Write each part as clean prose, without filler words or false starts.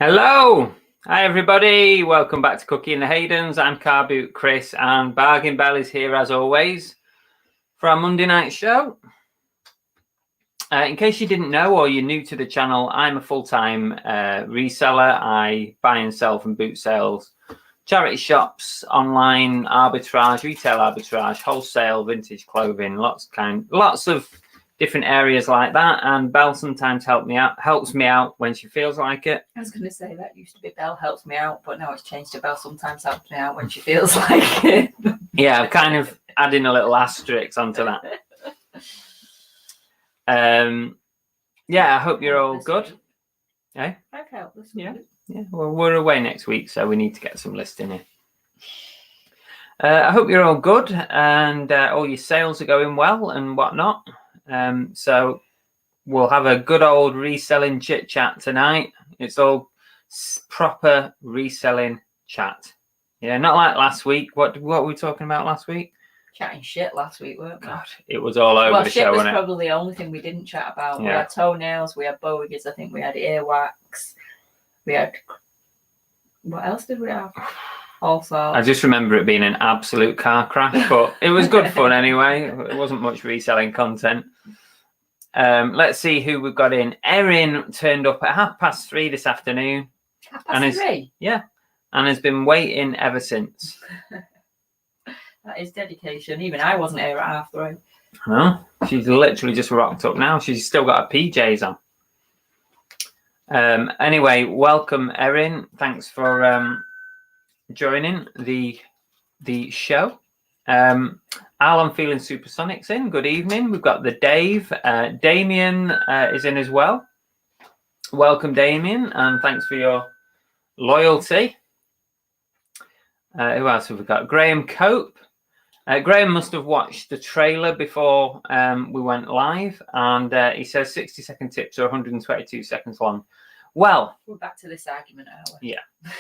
Hello, hi everybody, welcome back to Cookie and the Haydens. I'm Car Boot Chris and Bargain Bell is here as always for our Monday night show. In case you didn't know or you're new to the channel, I'm a full-time reseller. I buy and sell from boot sales, charity shops, online arbitrage, retail arbitrage, wholesale, vintage clothing, lots of different areas like that, and Belle sometimes helps me out when she feels like it. I was going to say that used to be Belle helps me out, but now it's changed to Belle sometimes helps me out when she feels like it. Yeah, I'm kind of adding a little asterisk onto that. Yeah, I hope you're all good. Eh? I've helped this yeah. Well, we're away next week, so we need to get some listing in. I hope you're all good and all your sales are going well and whatnot. So we'll have a good old reselling chit chat tonight. It's all proper reselling chat. Yeah, not like last week. What were we talking about last week? Chatting shit last week, weren't we? God, it was all over the show. Shit was wasn't probably the only thing we didn't chat about. Yeah. We had toenails, we had bogies, I think we had earwax, we had... What else did we have? Also, I just remember it being an absolute car crash, but it was good fun anyway. It wasn't much reselling content. Let's see who we've got in. Erin turned up at 3:30 this afternoon. 3:30? Yeah, and has been waiting ever since. That is dedication. Even I wasn't here at 3:30. No, she's literally just rocked up now. She's still got her PJs on. Anyway, welcome, Erin. Thanks for joining the show. Alan Feeling Supersonic's in. Good evening. We've got the Dave. Damien is in as well. Welcome, Damien, and thanks for your loyalty. Who else have we got? Graham Cope. Graham must have watched the trailer before we went live, and he says 60-second tips are 122 seconds long. Well, we're back to this argument, are we?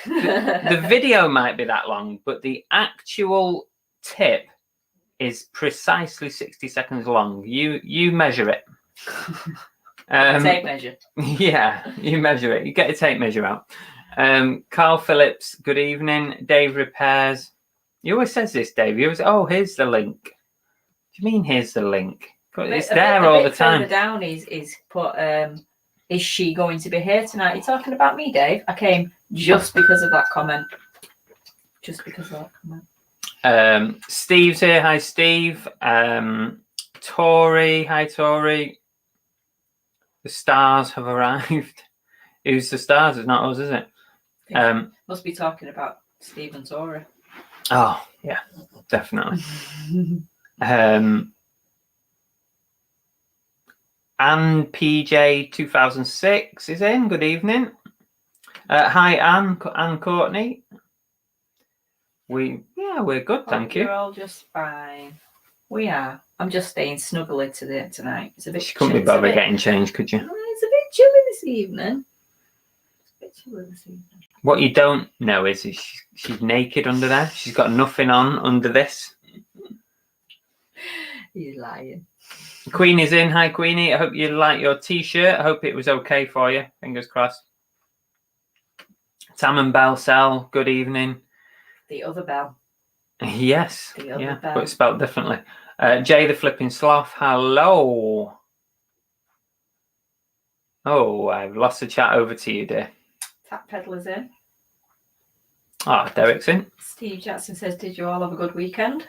Yeah. The video might be that long, but the actual tip is precisely 60 seconds long. You measure it. Tape measure. Yeah, you measure it. You get a tape measure out. Carl Phillips, good evening. Dave Repairs. He always says this, Dave. He always, oh, here's the link. What do you mean, here's the link? It's there all the time. Further down is put, is she going to be here tonight? You're talking about me, Dave? I came just because of that comment. Just because of that comment. Steve's here. Hi, Steve. Tori. Hi, Tori. The stars have arrived. Who's the stars? It's not us, is it? Must be talking about Steve and Tori. Oh, yeah, definitely. Anne PJ 2006 is in. Good evening. Hi, Anne Courtney. We're good, thank you. You're all just fine. We are. I'm just staying snuggly tonight. It's a bit. She couldn't be bothered getting changed, could you? It's a bit chilly this evening. What you don't know is she's naked under there. She's got nothing on under this. He's lying. Queenie's in. Hi, Queenie. I hope you like your t-shirt. I hope it was okay for you. Fingers crossed. Tam and Bell Cell, good evening. The other Bell. Yes. The other yeah, Bell. but spelled differently. Jay the Flipping Sloth, hello. Oh, I've lost the chat. Over to you, dear. Tap Peddler's in. Ah, Derek's in. Steve Jackson says, did you all have a good weekend?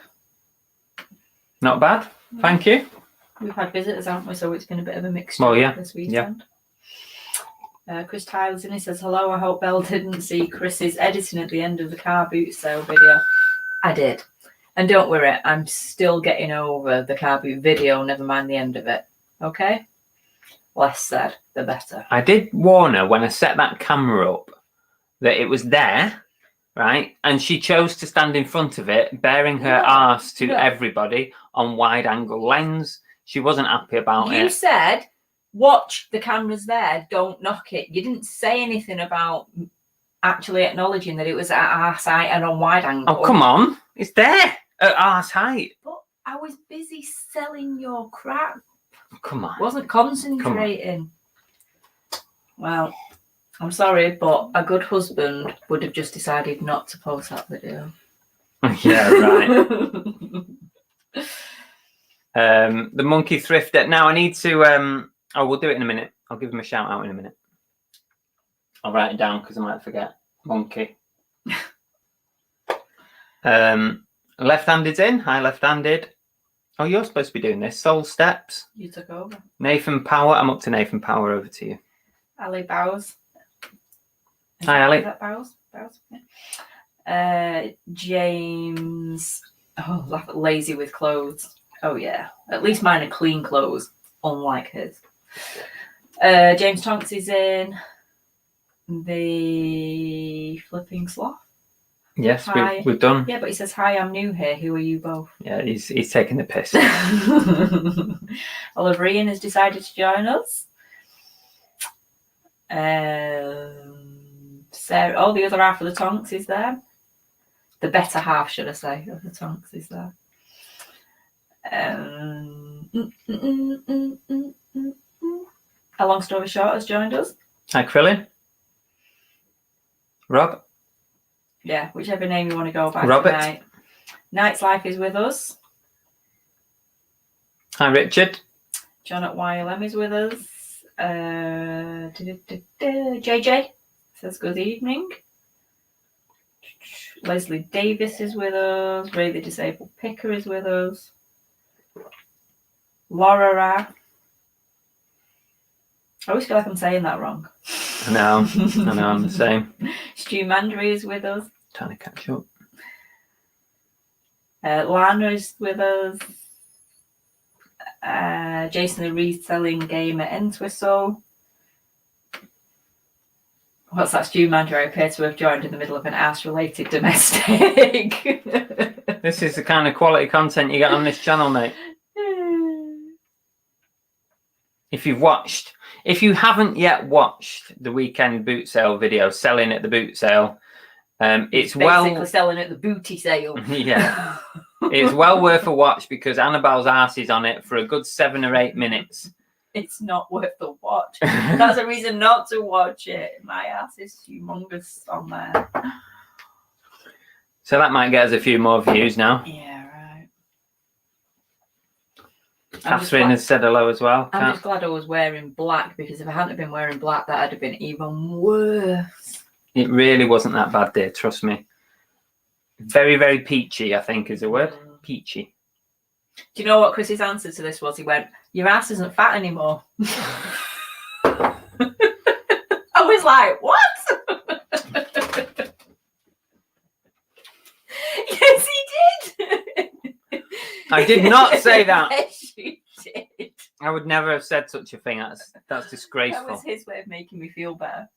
Not bad. Thank you. We've had visitors, haven't we? So it's been a bit of a mixture this weekend. Yeah. Chris Tyler's in. He says, hello, I hope Belle didn't see Chris's editing at the end of the car boot sale video. I did. And don't worry, I'm still getting over the car boot video, never mind the end of it. Okay? Less said, the better. I did warn her when I set that camera up that it was there, right? And she chose to stand in front of it, bearing her arse to everybody on wide angle lens. She wasn't happy about it. You said, watch, the camera's there, don't knock it. You didn't say anything about actually acknowledging that it was at arse height and on wide angle. Oh, come on. It's there at arse height. But I was busy selling your crap. Come on. Wasn't concentrating. Well, I'm sorry, but a good husband would have just decided not to post that video. Yeah, right. The monkey thrifter. Now I need to we'll do it in a minute. I'll give him a shout out in a minute. I'll write it down because I might forget. Monkey. Left-handed's in. Hi, left-handed. Oh, you're supposed to be doing this. Soul Steps. You took over. Nathan Power. I'm up to Nathan Power. Over to you. Ali Bowes. Hi, Ali. Is that Bowes? Yeah. James. Oh, lazy with clothes. Oh, yeah. At least mine are clean clothes, unlike his. James Tonks is in. The Flipping Sloth. Yes, we've done. Yeah, but he says, hi, I'm new here. Who are you both? Yeah, he's taking the piss. Oliver Ian has decided to join us. Sarah, the other half of the Tonks is there. The better half, should I say, of the Tonks is there. A long story short has joined us. Hi, Krillin. Rob. Yeah, whichever name you want to go by. Robert. Tonight. Night's Life is with us. Hi, Richard. John at YLM is with us. JJ says good evening. Leslie Davis is with us. Ray the Disabled Picker is with us. Laura. I always feel like I'm saying that wrong. I know, I'm the same. Stu Mandry is with us. Trying to catch up. Lana is with us. Jason the Reselling Gamer Entwistle. What's that? Stu Mandry? I appear to have joined in the middle of an arse-related domestic. This is the kind of quality content you get on this channel, mate. If you haven't yet watched the weekend boot sale video, selling at the boot sale, it's basically selling at the booty sale. Yeah, it's well worth a watch because Annabelle's arse is on it for a good 7 or 8 minutes. It's not worth the watch. That's a reason not to watch it. My ass is humongous on there. So that might get us a few more views now. Yeah, right. Catherine has said hello as well. I'm just glad I was wearing black because if I hadn't been wearing black, that'd have been even worse. It really wasn't that bad, dear. Trust me. Very, very peachy, I think is the word. Peachy. Do you know what Chris's answer to this was? He went, your ass isn't fat anymore. I was like, what? Yes, he did. I did not say that. Yes, you did. I would never have said such a thing. That's disgraceful. That was his way of making me feel better.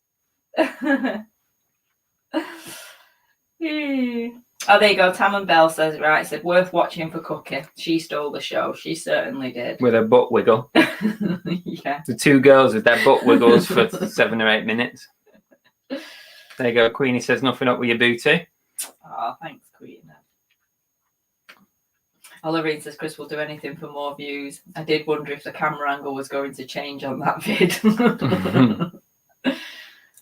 Oh, there you go. Tam and Bell says, right, said, worth watching for Cookie. She stole the show. She certainly did. With her butt wiggle. Yeah. The two girls with their butt wiggles for 7 or 8 minutes. There you go. Queenie says, nothing up with your booty. Oh, thanks, Queen. Olivine says, Chris will do anything for more views. I did wonder if the camera angle was going to change on that vid. It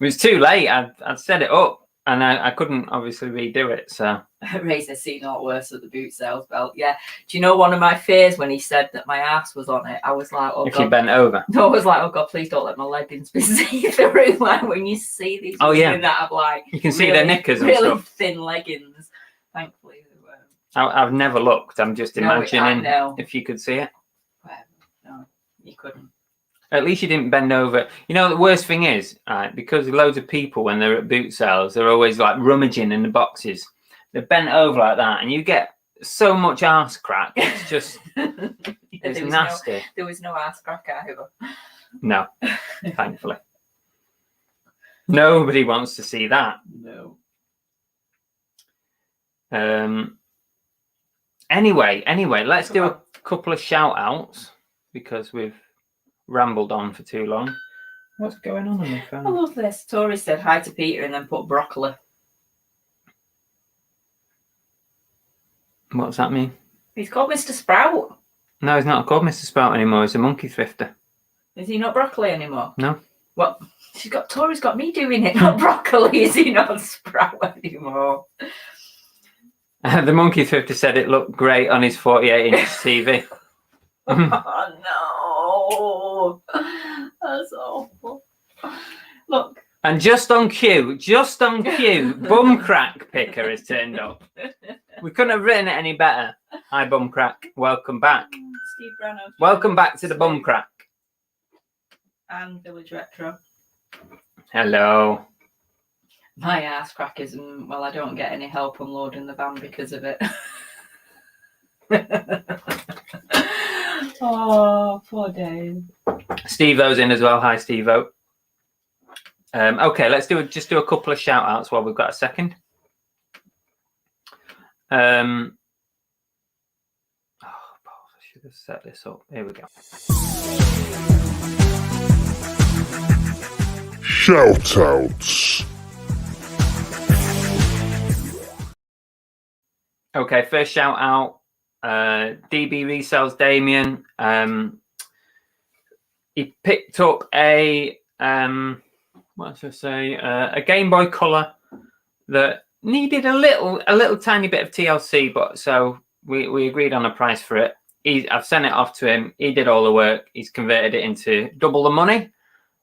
was too late. I'd set it up. And I couldn't obviously redo it, so. Razor seen a lot worse at the boot sales belt. Yeah. Do you know one of my fears when he said that my ass was on it? I was like, oh, if God. you bent over. No, I was like, oh, God, please don't let my leggings be seen through. Like when you see these women that have like. You can see their knickers and really stuff. thin leggings. Thankfully, they weren't. I've never looked. I'm just imagining if you could see it. No, you couldn't. At least you didn't bend over. You know, the worst thing is, because loads of people, when they're at boot sales, they're always like rummaging in the boxes. They're bent over like that, and you get so much arse crack. It's just, it's nasty. There was no arse crack either. No, thankfully. Nobody wants to see that. No. Anyway, let's do a couple of shout outs because we've rambled on for too long. What's going on my phone? I love this. Tori said hi to Peter and then put broccoli. What's that mean? He's called Mr. Sprout. No, he's not called Mr. Sprout anymore. He's a monkey thrifter. Is he not broccoli anymore? No. What? Tori's got me doing it, not broccoli. Is he not Sprout anymore? The monkey thrifter said it looked great on his 48-inch TV. Oh no, that's awful. Look, and just on cue, bum crack picker has turned up. We couldn't have written it any better. Hi, bum crack. Welcome back. Steve Brano. Welcome back to the bum crack. And Village Retro. Hello. My ass crack is, well, I don't get any help unloading the van because of it. Oh, poor Dave. Steve-O's in as well. Hi, Steve-O. Okay, let's just do a couple of shout outs while we've got a second. I should have set this up. Here we go. Shout outs. Okay, first shout out. DB Resells Damien. He picked up a what should I say? A Game Boy Color that needed a little tiny bit of TLC, but so we agreed on a price for it. I've sent it off to him. He did all the work. He's converted it into double the money.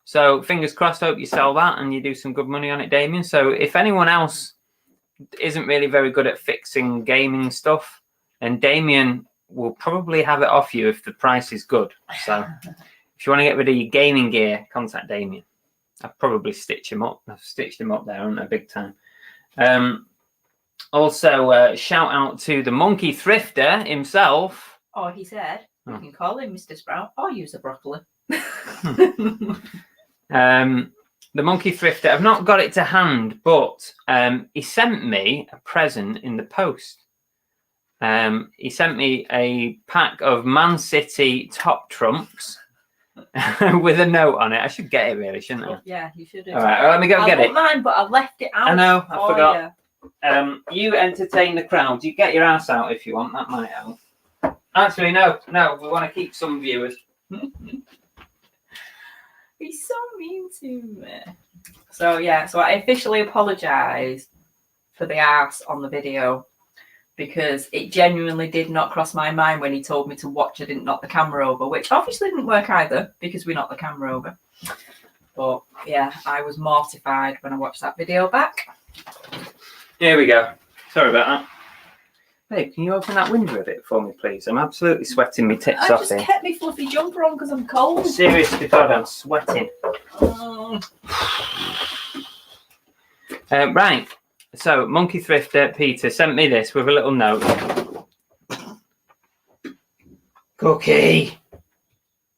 So fingers crossed. Hope you sell that and you do some good money on it, Damien. So if anyone else isn't really very good at fixing gaming stuff, and Damien will probably have it off you if the price is good. So if you want to get rid of your gaming gear, contact Damien. I've probably stitched him up. I've stitched him up there, haven't I? Big time. Also, shout out to the monkey thrifter himself. Oh, he said you can call him Mr. Sprout or use a broccoli. The monkey thrifter, I've not got it to hand, but he sent me a present in the post. He sent me a pack of Man City top trumps with a note on it. I should get it, really, shouldn't I? Yeah, you should. All right, let me go get it. Mine, but I left it out. I know, I forgot. Yeah. You entertain the crowd. You get your ass out if you want. That might help. Actually, no. We want to keep some viewers. He's so mean to me. So yeah, so I officially apologise for the ass on the video because it genuinely did not cross my mind when he told me to watch. I didn't knock the camera over, which obviously didn't work either because we knocked the camera over. But yeah, I was mortified when I watched that video back. Here we go. Sorry about that. Babe, can you open that window a bit for me, please? I'm absolutely sweating my tits off here. I just kept my fluffy jumper on because I'm cold. Seriously, God, I'm sweating. Right. So, Monkey Thrifter Peter sent me this with a little note. Cookie.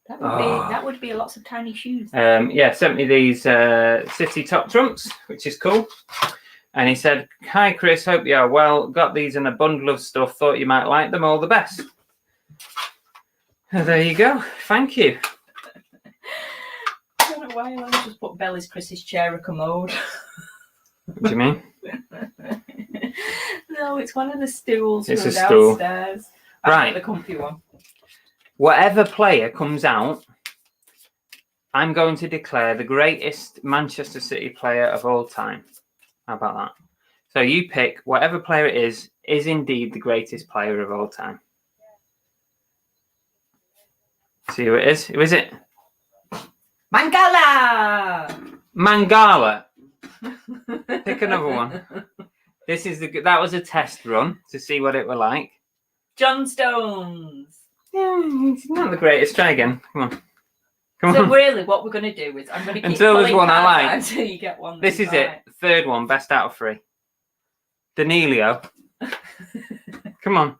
That would be lots of tiny shoes. Yeah, sent me these City top trumps, which is cool. And he said, "Hi, Chris. Hope you are well. Got these in a bundle of stuff. Thought you might like them. All the best." There you go. Thank you. I don't know why I just put Belly's Chris's chair a commode. What do you mean? No, it's one of the stools It's from a stool. downstairs. Right. The comfy one. Whatever player comes out, I'm going to declare the greatest Manchester City player of all time. How about that? So you pick whatever player it is indeed the greatest player of all time. See who it is? Who is it? Mangala! Mangala. Pick another one. That was a test run to see what it were like. John Stones. Yeah, it's not the greatest. Try again. Come on. Come So on. really, what we're going to do is I'm going to keep Until there's pulling one I cards like. out until you get one. This is right. it. Third one, best out of 3. Danilio. Come on.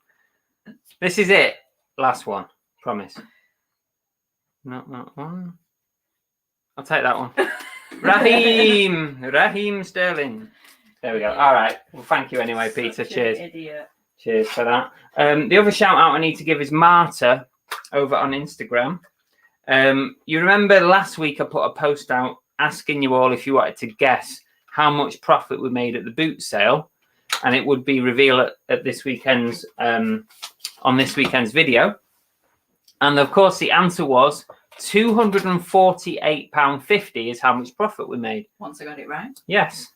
This is it. Last one. Promise. Not that one. I'll take that one. Raheem Sterling. There we go. All right. Well, thank you anyway, Peter. Such Cheers. an idiot. Cheers for that. The other shout out I need to give is Marta over on Instagram. You remember last week I put a post out asking you all if you wanted to guess how much profit we made at the boot sale, and it would be revealed at this weekend's on this weekend's video. And of course, the answer was £248.50 is how much profit we made. Once I got it right. Yes.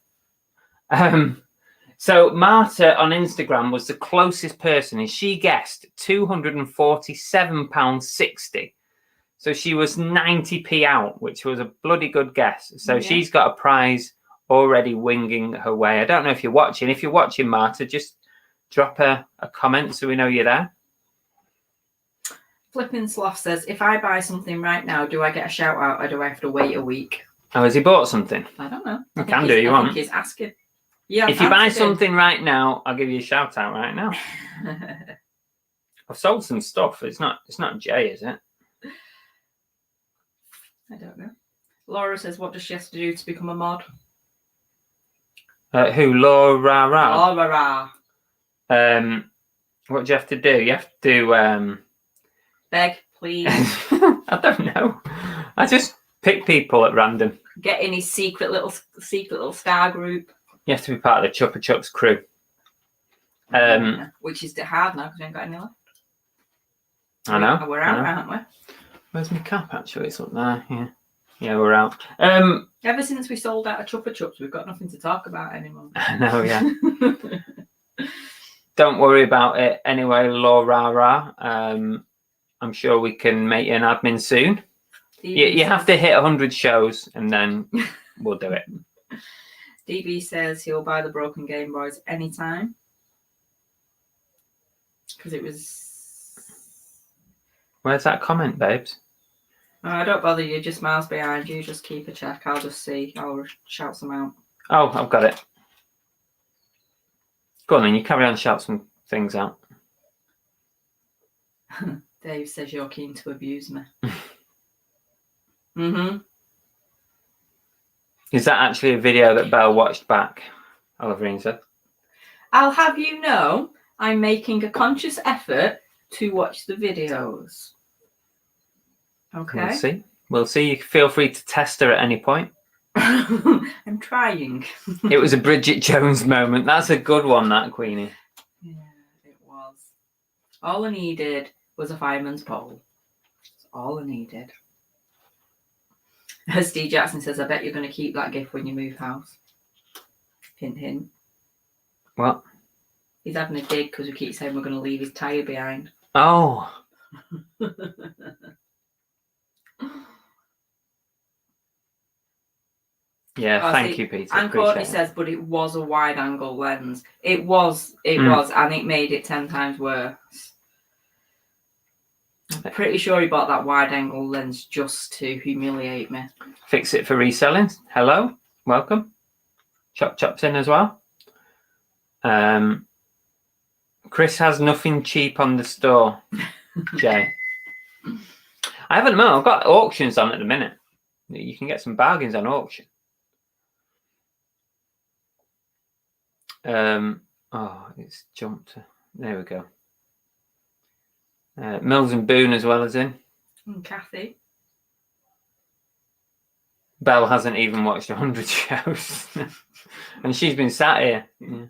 So Marta on Instagram was the closest person, and she guessed £247.60. So she was 90p out, which was a bloody good guess. So she's got a prize already winging her way. I don't know if you're watching. If you're watching, Marta, just drop a comment so we know you're there. Flipping Sloth says, if I buy something right now, do I get a shout out or do I have to wait a week? Oh, has he bought something? I don't know. You can do, you want. I think he's asking. Yeah. If you buy something right now, I'll give you a shout out right now. I've sold some stuff. It's not Jay, is it? I don't know. Laura says, what does she have to do to become a mod? Who? Laura? Laura. What do you have to do? You have to Beg, please. I don't know. I just pick people at random. Get in his secret little star group. You have to be part of the Chuppa Chups crew. Which is hard now because we ain't got any left. I know. We're out, aren't we? Where's my cap, actually? It's up there. Yeah, we're out. Ever since we sold out of Chuppa Chups, we've got nothing to talk about anymore. I know, yeah. Don't worry about it anyway, Laura. I'm sure we can make you an admin soon. You have to hit 100 shows and then we'll do it. DB says he'll buy the broken Game Boys anytime. Because it was... Where's that comment, babes? Don't bother you, just miles behind you. Just keep a check. I'll just see. I'll shout some out. Oh, I've got it. Go on then, you carry on, shout some things out. Dave says you're keen to abuse me. Is that actually a video that Belle watched back? Oliverine said. I'll have you know, I'm making a conscious effort to watch the videos. Okay. We'll see. You feel free to test her at any point. I'm trying. It was a Bridget Jones moment. That's a good one, that, Queenie. Yeah, it was. All I needed was a fireman's pole. That's all I needed. As Steve Jackson says, I bet you're going to keep that gift when you move house. Hint, hint. What? He's having a dig because we keep saying we're going to leave his tyre behind. Oh. Yeah, thank you, Peter. And Courtney says, but it was a wide angle lens. It was, and it made it 10 times worse. I'm pretty sure he bought that wide angle lens just to humiliate me. Fix It for Reselling. Hello, welcome. Chop's in as well. Chris has nothing cheap on the store. Jay. I haven't known. I've got auctions on at the minute. You can get some bargains on auction. Oh, it's jumped. There we go. Mills and Boone as well as in. And Kathy. Belle hasn't even watched 100 shows. And she's been sat here. Yeah.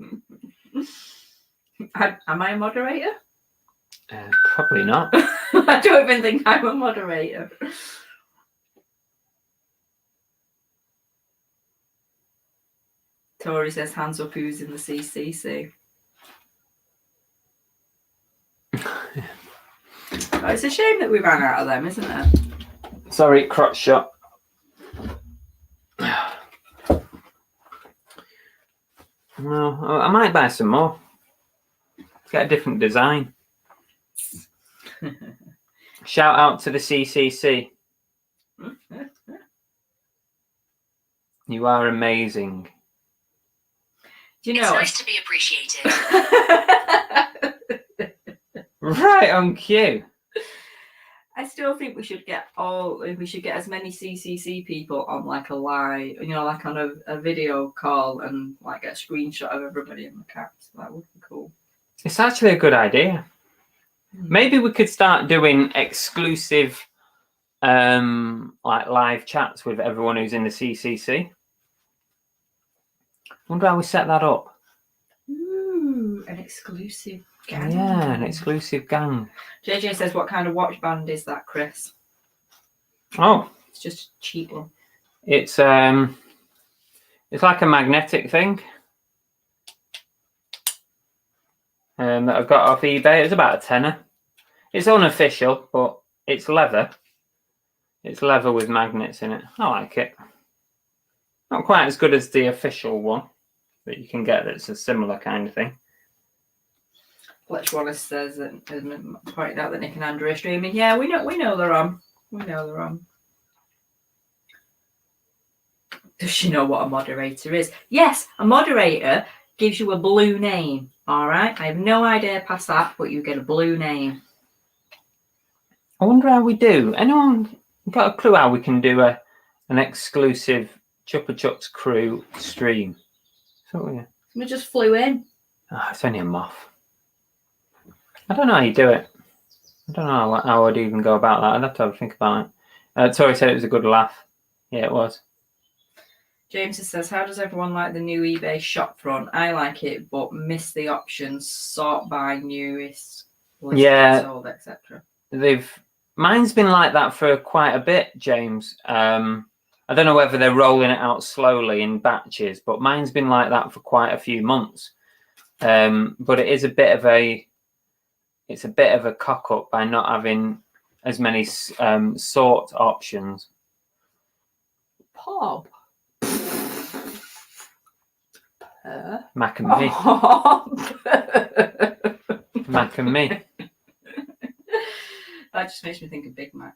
Am I a moderator? Probably not. I don't even think I'm a moderator. Tori says, hands up, who's in the CCC? Oh, it's a shame that we ran out of them, isn't it? Sorry, crotch shot. No, I might buy some more. Get a different design. Shout out to the CCC. You are amazing. Do you know? It's nice to be appreciated. Right on cue. I still think we should get as many CCC people on like a live, like on a video call and like get a screenshot of everybody in the cats. That would be cool. It's actually a good idea. Maybe we could start doing exclusive like live chats with everyone who's in the CCC. Wonder how we set that up. Ooh, an exclusive gang. Yeah, an exclusive gang. JJ says, what kind of watch band is that, Chris? Oh, it's just a cheap one. It's like a magnetic thing that I've got off eBay. It's about a tenner. It's unofficial, but it's leather. It's leather with magnets in it. I like it. Not quite as good as the official one that you can get that's a similar kind of thing. Fletch Wallace says that, pointed out that Nick and Andrew are streaming. Yeah, we know they're on. We know they're on. Does she know what a moderator is? Yes, a moderator gives you a blue name. All right. I have no idea past that, but you get a blue name. I wonder how we do. Anyone got a clue how we can do an exclusive Chupa Chups crew stream? So yeah. We just flew in. Oh, it's only a moth. I don't know how you do it. I don't know how I'd even go about that. I'd have to have a think about it. Tori said it was a good laugh. Yeah, it was. James says, how does everyone like the new eBay shop front? I like it, but miss the options, sort by newest, listed, sold, etc. Mine's been like that for quite a bit, James. I don't know whether they're rolling it out slowly in batches, but mine's been like that for quite a few months. But it is a bit of a cock up by not having as many sort options. Pop. Mac and me. Mac and me. That just makes me think of Big Mac.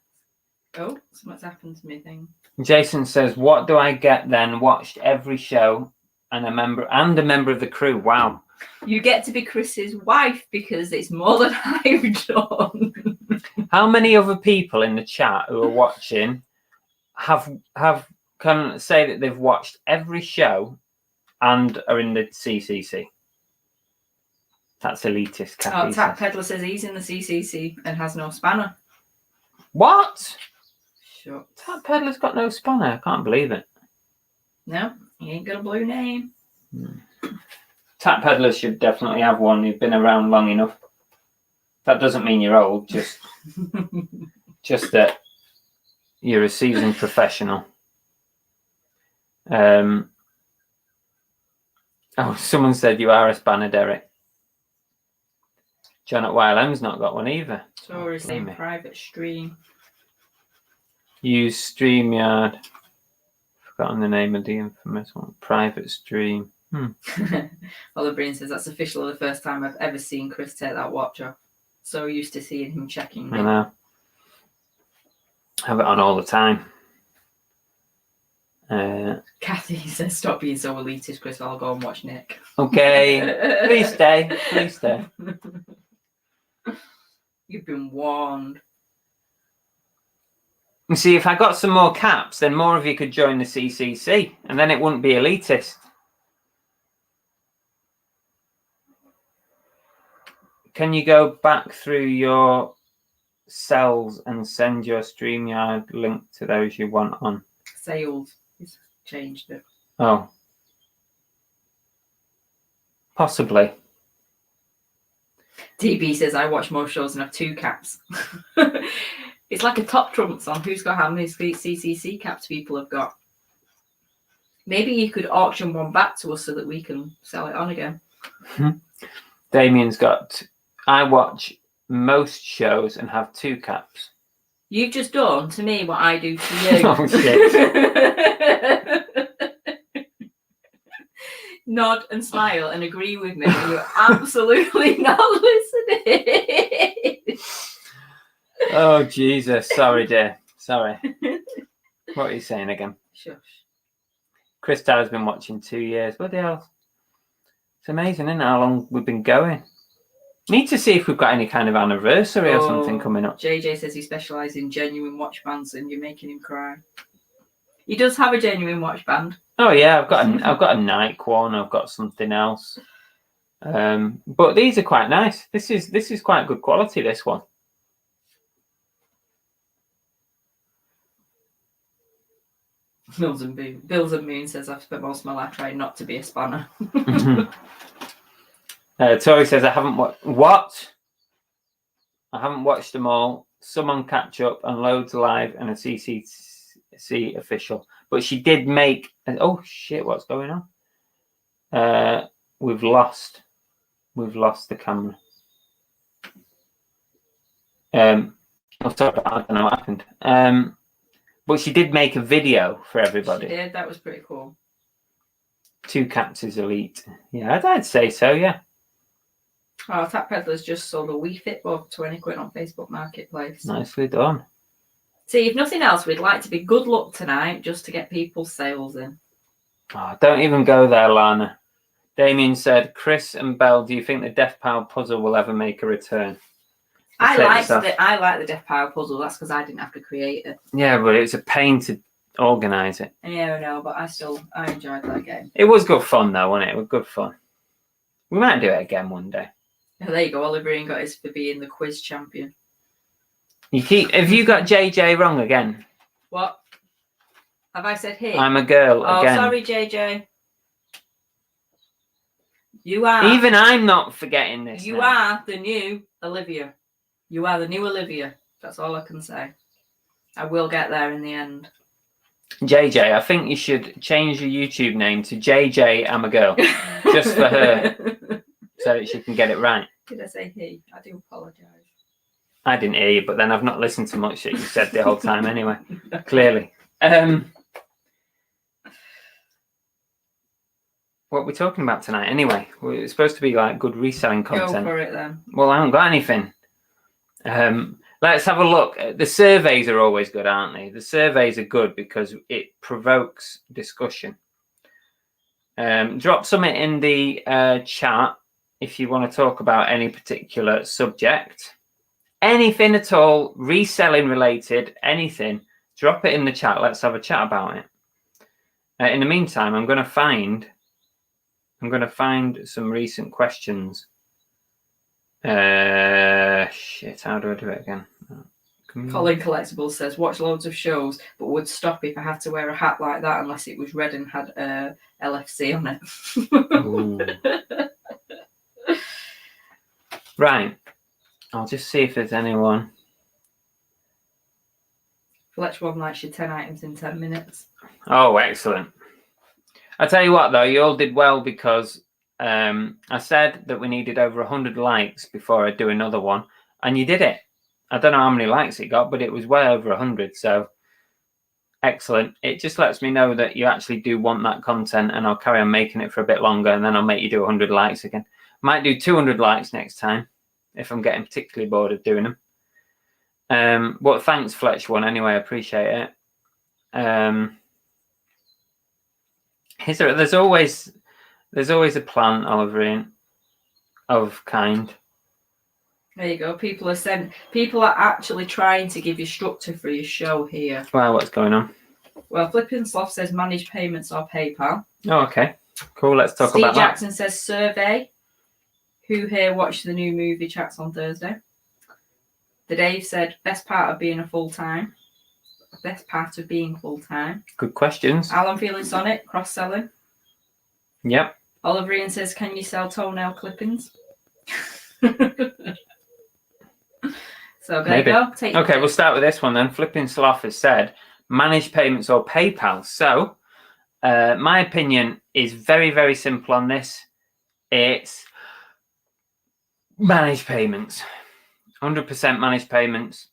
Oh, something's happened to me thing. Jason says, what do I get then? Watched every show and a member of the crew. Wow. You get to be Chris's wife because it's more than I've done. How many other people in the chat who are watching can say that they've watched every show and are in the CCC? That's elitist. Oh, Tap Peddler says he's in the CCC and has no spanner. What? Sure. Tap Peddler's got no spanner. I can't believe it. No, he ain't got a blue name. Tap Peddlers should definitely have one. You've been around long enough. That doesn't mean you're old. Just that you're a seasoned professional. Oh, someone said you are a spanner, Derek. John at YLM's not got one either. So is in private stream. Use StreamYard. Forgotten the name of the infamous one. Private stream. Oliver Breen says that's officially the first time I've ever seen Chris take that watch off. So used to seeing him checking me. I know. Have it on all the time. Kathy says, stop being so elitist, Chris. I'll go and watch Nick. Okay. Please stay. Please stay. You've been warned. You see, if I got some more caps, then more of you could join the CCC, and then it wouldn't be elitist. can you go back through your cells and send your StreamYard link to those you want on? Sales. He's changed it. Oh. Possibly. TB says, I watch more shows and have 2 caps. It's like a top trumps on who's got how many CCC caps people have got. Maybe you could auction one back to us so that we can sell it on again. Damien's got, I watch most shows and have 2 caps. You've just done to me what I do to you. Oh, shit. Nod and smile and agree with me. You're absolutely not listening. Oh, Jesus. Sorry, dear. Sorry. What are you saying again? Shush. Chris Tyler's been watching 2 years. What the hell? It's amazing, isn't it, how long we've been going? Need to see if we've got any kind of anniversary or something coming up. JJ says he specialises in genuine watch bands and you're making him cry. He does have a genuine watch band. Oh yeah, I've got a Nike one. I've got something else. But these are quite nice. This is quite good quality. This one. Bills and Moon says I've spent most of my life trying not to be a spanner. Tori says I haven't what? I haven't watched them all. Some on catch up and loads live and a CCC official. But she did make. Oh shit! What's going on? We've lost the camera. Oh, sorry, I don't know what happened. But she did make a video for everybody. She did. That was pretty cool. 2 caps is elite. Yeah, I'd say so. Yeah. Oh, Tap Peddler's just sold a Wii Fit for 20 quid on Facebook Marketplace. Nicely done. See, if nothing else, we'd like to be good luck tonight just to get people's sales in. Oh, don't even go there, Lana. Damien said, Chris and Belle, do you think the Death Pile puzzle will ever make a return? I like the Death Pile puzzle. That's because I didn't have to create it. Yeah, but it's a pain to organise it. Yeah, I know, but I enjoyed that game. It was good fun, though, wasn't it? It was good fun. We might do it again one day. Oh, there you go. Oliver Ian got his for being the quiz champion. Have you got JJ wrong again? What? Have I said he? I'm a girl again. Oh, sorry, JJ. You are. Even I'm not forgetting this. You are the new Olivia. You are the new Olivia. That's all I can say. I will get there in the end. JJ, I think you should change your YouTube name to JJ I'm a girl. Just for her. So that she can get it right. Did I say he? I do apologise. I didn't hear you, but then I've not listened to much that you said the whole time anyway. Clearly. What are we talking about tonight anyway? It's supposed to be like good reselling content. Go for it then. Well, I haven't got anything. Let's have a look. The surveys are always good, aren't they? The surveys are good because it provokes discussion. Drop something in the chat if you want to talk about any particular subject. Anything at all, reselling related, anything, drop it in the chat. Let's have a chat about it. In the meantime, I'm going to find some recent questions. Shit, how do I do it again? Colin Collectibles says, watch loads of shows, but would stop if I had to wear a hat like that unless it was red and had LFC on it. Right. I'll just see if there's anyone. Fletch one likes your 10 items in 10 minutes. Oh, excellent. I tell you what, though, you all did well because I said that we needed over 100 likes before I do another one, and you did it. I don't know how many likes it got, but it was way over 100, so excellent. It just lets me know that you actually do want that content, and I'll carry on making it for a bit longer, and then I'll make you do 100 likes again. Might do 200 likes next time if I'm getting particularly bored of doing them. But thanks, Fletch one, anyway. I appreciate it. There's always a plan, Oliver, of kind. There you go. People are actually trying to give you structure for your show here. Wow, what's going on? Well, Flippin' Sloth says manage payments or PayPal. Oh, okay. Cool. Let's talk Steve about Jackson says survey. Who here watched the new movie Chats on Thursday? The Dave said, best part of being full-time. Best part of being full-time. Good questions. Alan feeling Sonic, cross-selling. Yep. Oliver Ian says, can you sell toenail clippings? So there you go. Okay, we'll start with this one then. Flipping Sloth has said, managed payments or PayPal. So my opinion is very, very simple on this. It's managed payments. 100% managed payments.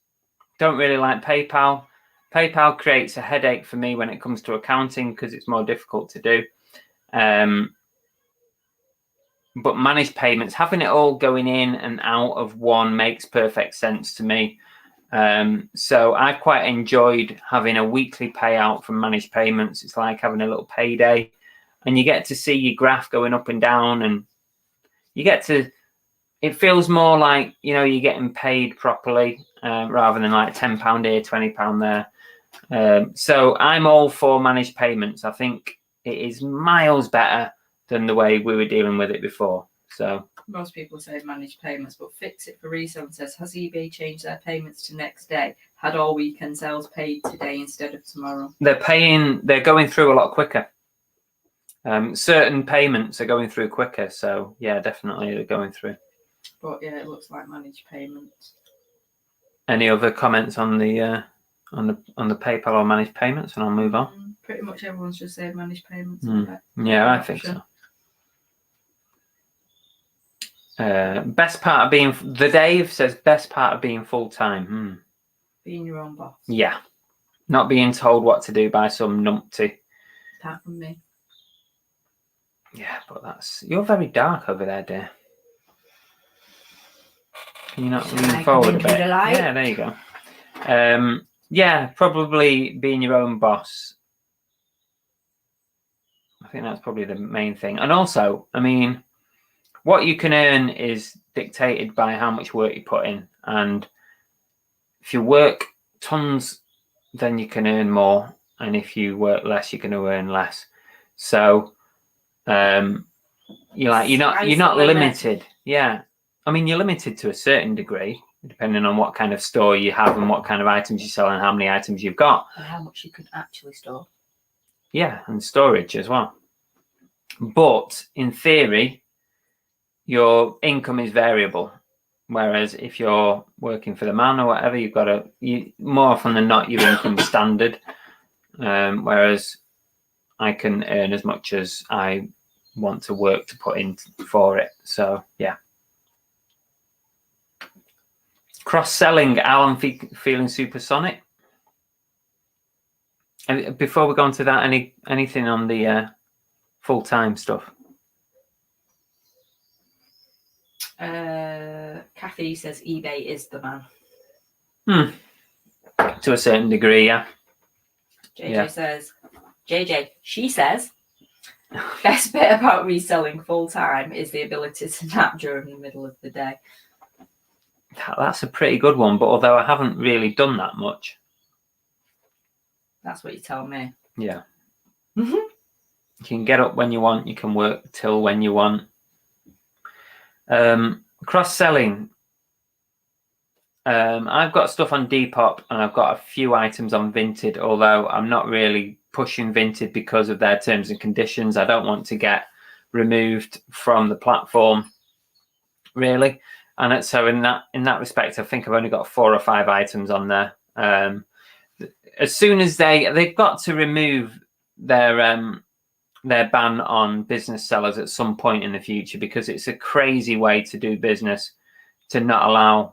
Don't really like PayPal. PayPal creates a headache for me when it comes to accounting because it's more difficult to do. But managed payments, having it all going in and out of one makes perfect sense to me. So I've quite enjoyed having a weekly payout from managed payments. It's like having a little payday, and you get to see your graph going up and down, and you get to, it feels more like, you know, you're getting paid properly rather than like £10 here, £20 there. So I'm all for managed payments. I think it is miles better than the way we were dealing with it before. So most people say managed payments, but Fix It for Resale says, has eBay changed their payments to next day? Had all weekend sales paid today instead of tomorrow? They're going through a lot quicker. Certain payments are going through quicker. So yeah, definitely they're going through. But yeah, it looks like managed payments. Any other comments on the PayPal or managed payments, and I'll move on. Pretty much everyone's just saying managed payments. Yeah, I think so. Best part of being, the Dave says, best part of being full-time. Being your own boss. Yeah. Not being told what to do by some numpty. Apart from me. Yeah, but you're very dark over there, dear. Can you not lean forward a bit? Yeah, there you go. Yeah, probably being your own boss. I think that's probably the main thing. And also, I mean, what you can earn is dictated by how much work you put in. And if you work tons, then you can earn more. And if you work less, you're going to earn less. So you're not limited. Yeah. I mean, you're limited to a certain degree, depending on what kind of store you have and what kind of items you sell and how many items you've got. And how much you can actually store. Yeah, and storage as well. But in theory, your income is variable. Whereas if you're working for the man or whatever, you've got more often than not, your income standard. Whereas I can earn as much as I want to work to put in for it. So, yeah. Cross-selling, Alan feeling supersonic. And before we go on to that, anything on the full-time stuff? Kathy says eBay is the man. To a certain degree, yeah. She says, best bit about reselling full-time is the ability to nap during the middle of the day. That's a pretty good one, but although I haven't really done that much. That's what you tell me. Yeah. You can get up when you want. You can work till when you want. Cross-selling. I've got stuff on Depop and I've got a few items on Vinted, although I'm not really pushing Vinted because of their terms and conditions. I don't want to get removed from the platform, really. And so in that respect, I think I've only got 4 or 5 items on there. As soon as they've got to remove their ban on business sellers at some point in the future, because it's a crazy way to do business to not allow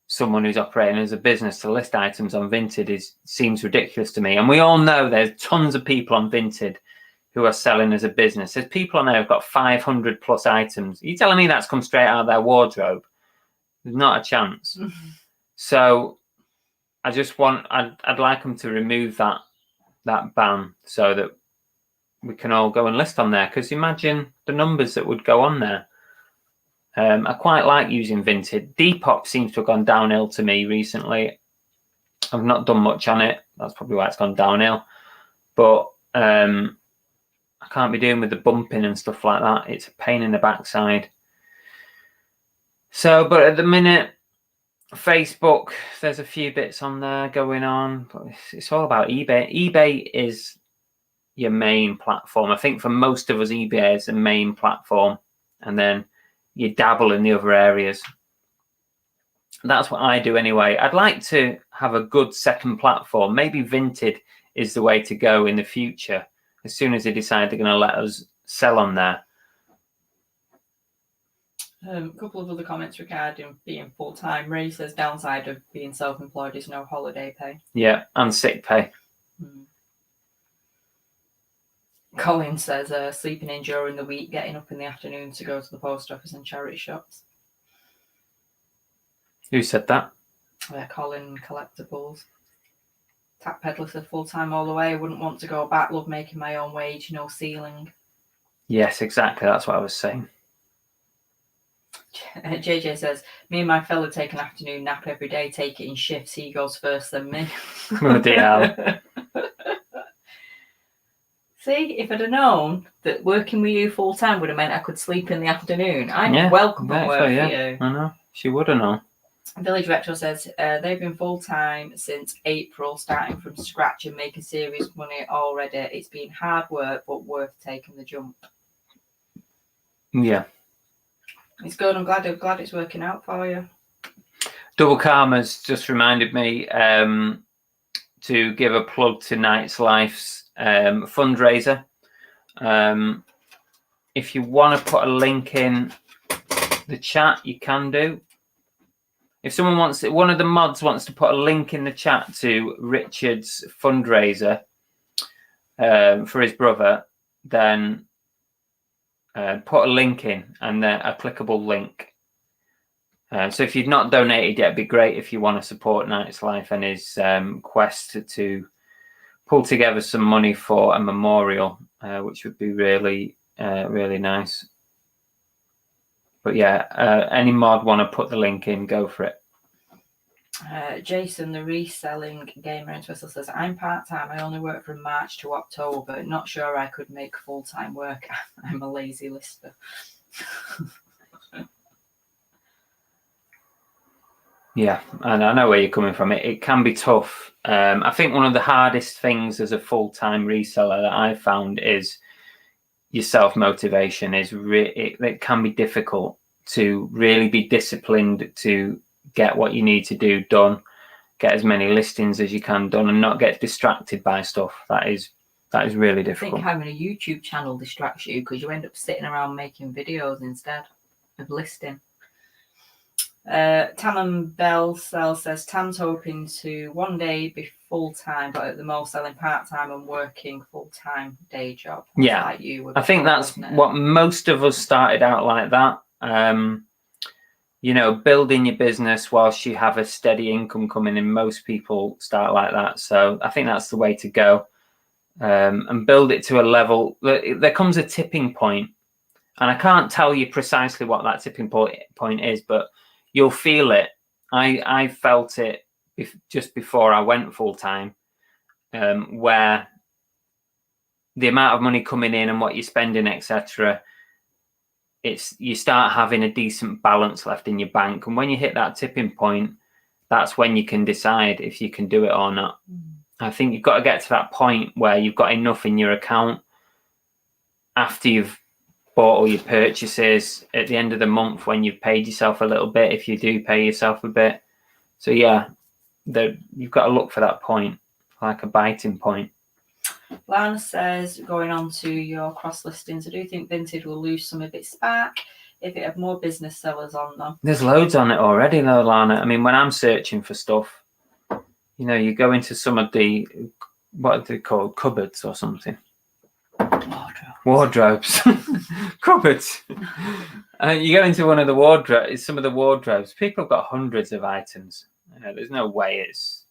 someone who's operating as a business to list items on Vinted seems ridiculous to me. And we all know there's tons of people on Vinted who are selling as a business. There's people on there who've got 500 plus items. Are you telling me that's come straight out of their wardrobe? There's not a chance. So I just I'd like them to remove that ban so that we can all go and list on there, because imagine the numbers that would go on there. I quite like using Vinted. Depop seems to have gone downhill to me recently. I've not done much on it. That's probably why it's gone downhill. But I can't be doing with the bumping and stuff like that. It's a pain in the backside. So, but at the minute, Facebook, there's a few bits on there going on, but it's all about eBay. eBay is your main platform. I think for most of us, eBay is the main platform, and then you dabble in the other areas. That's what I do anyway. I'd like to have a good second platform. Maybe Vinted is the way to go in the future, as soon as they decide they're going to let us sell on there. A couple of other comments regarding being full-time. Ray says downside of being self-employed is no holiday pay. Yeah, and sick pay. Colin says sleeping in during the week, getting up in the afternoon to go to the post office and charity shops. Who said that? Colin Collectibles. Tap Peddler says full-time all the way. I wouldn't want to go back. Love making my own wage, no ceiling. Yes, exactly. That's what I was saying. JJ says, me and my fella take an afternoon nap every day, take it in shifts. He goes first, then me. Bloody hell. See, if I'd have known that working with you full time would have meant I could sleep in the afternoon, I'm welcome at work for you. I know. She would have known. Village Retro says they've been full time since April, starting from scratch and making serious money already. It's been hard work, but worth taking the jump. Yeah. It's good. I'm glad it's working out for you. Double Karma's just reminded me to give a plug to Night's Life's fundraiser. If you want to put a link in the chat, you can do. If someone wants it, one of the mods wants to put a link in the chat to Richard's fundraiser for his brother, then put a link in, and a clickable link. So if you've not donated yet, it'd be great if you want to support Night's Life and his quest to pull together some money for a memorial, which would be really, really nice. But yeah, any mod want to put the link in, go for it. Jason, the reselling gamer in Twistle, says, I'm part-time. I only work from March to October. Not sure I could make full-time work. I'm a lazy lister. Yeah, and I know where you're coming from. It can be tough. I think one of the hardest things as a full-time reseller that I found is your self-motivation. It can be difficult to really be disciplined to get what you need to do done, get as many listings as you can done, and not get distracted by stuff. That is really difficult. I think having a YouTube channel distracts you because you end up sitting around making videos instead of listing. Tam and Bell says Tam's hoping to one day be full-time, but at the most selling part-time and working full-time day job. Yeah, like you. I think that's what most of us started out like that. Building your business whilst you have a steady income coming in. Most people start like that. So I think that's the way to go. And build it to a level. There comes a tipping point, and I can't tell you precisely what that tipping point is, but you'll feel it. I felt it just before I went full-time, where the amount of money coming in and what you're spending, etc., you start having a decent balance left in your bank. And when you hit that tipping point, that's when you can decide if you can do it or not. I think you've got to get to that point where you've got enough in your account after you've bought all your purchases at the end of the month, when you've paid yourself a little bit, if you do pay yourself a bit. So yeah, you've got to look for that point, like a biting point. Lana says, going on to your cross listings, I do think Vinted will lose some of its spark if it had more business sellers on them. There's loads on it already though, Lana. I mean, when I'm searching for stuff, you go into some of the, what are they called, cupboards or something? Wardrobes. Cupboards. You go into one of the wardrobes, some of the wardrobes, people have got hundreds of items. There's no way it's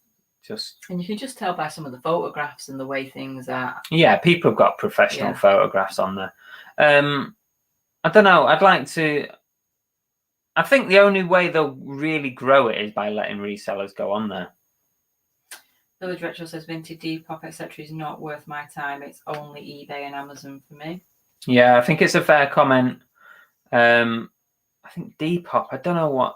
just... And you can just tell by some of the photographs and the way things are. Yeah, people have got professional photographs on there. I don't know. I think the only way they'll really grow it is by letting resellers go on there. Village Retro says Vinted, Depop, etc. is not worth my time. It's only eBay and Amazon for me. Yeah, I think it's a fair comment. I I think Depop. I don't know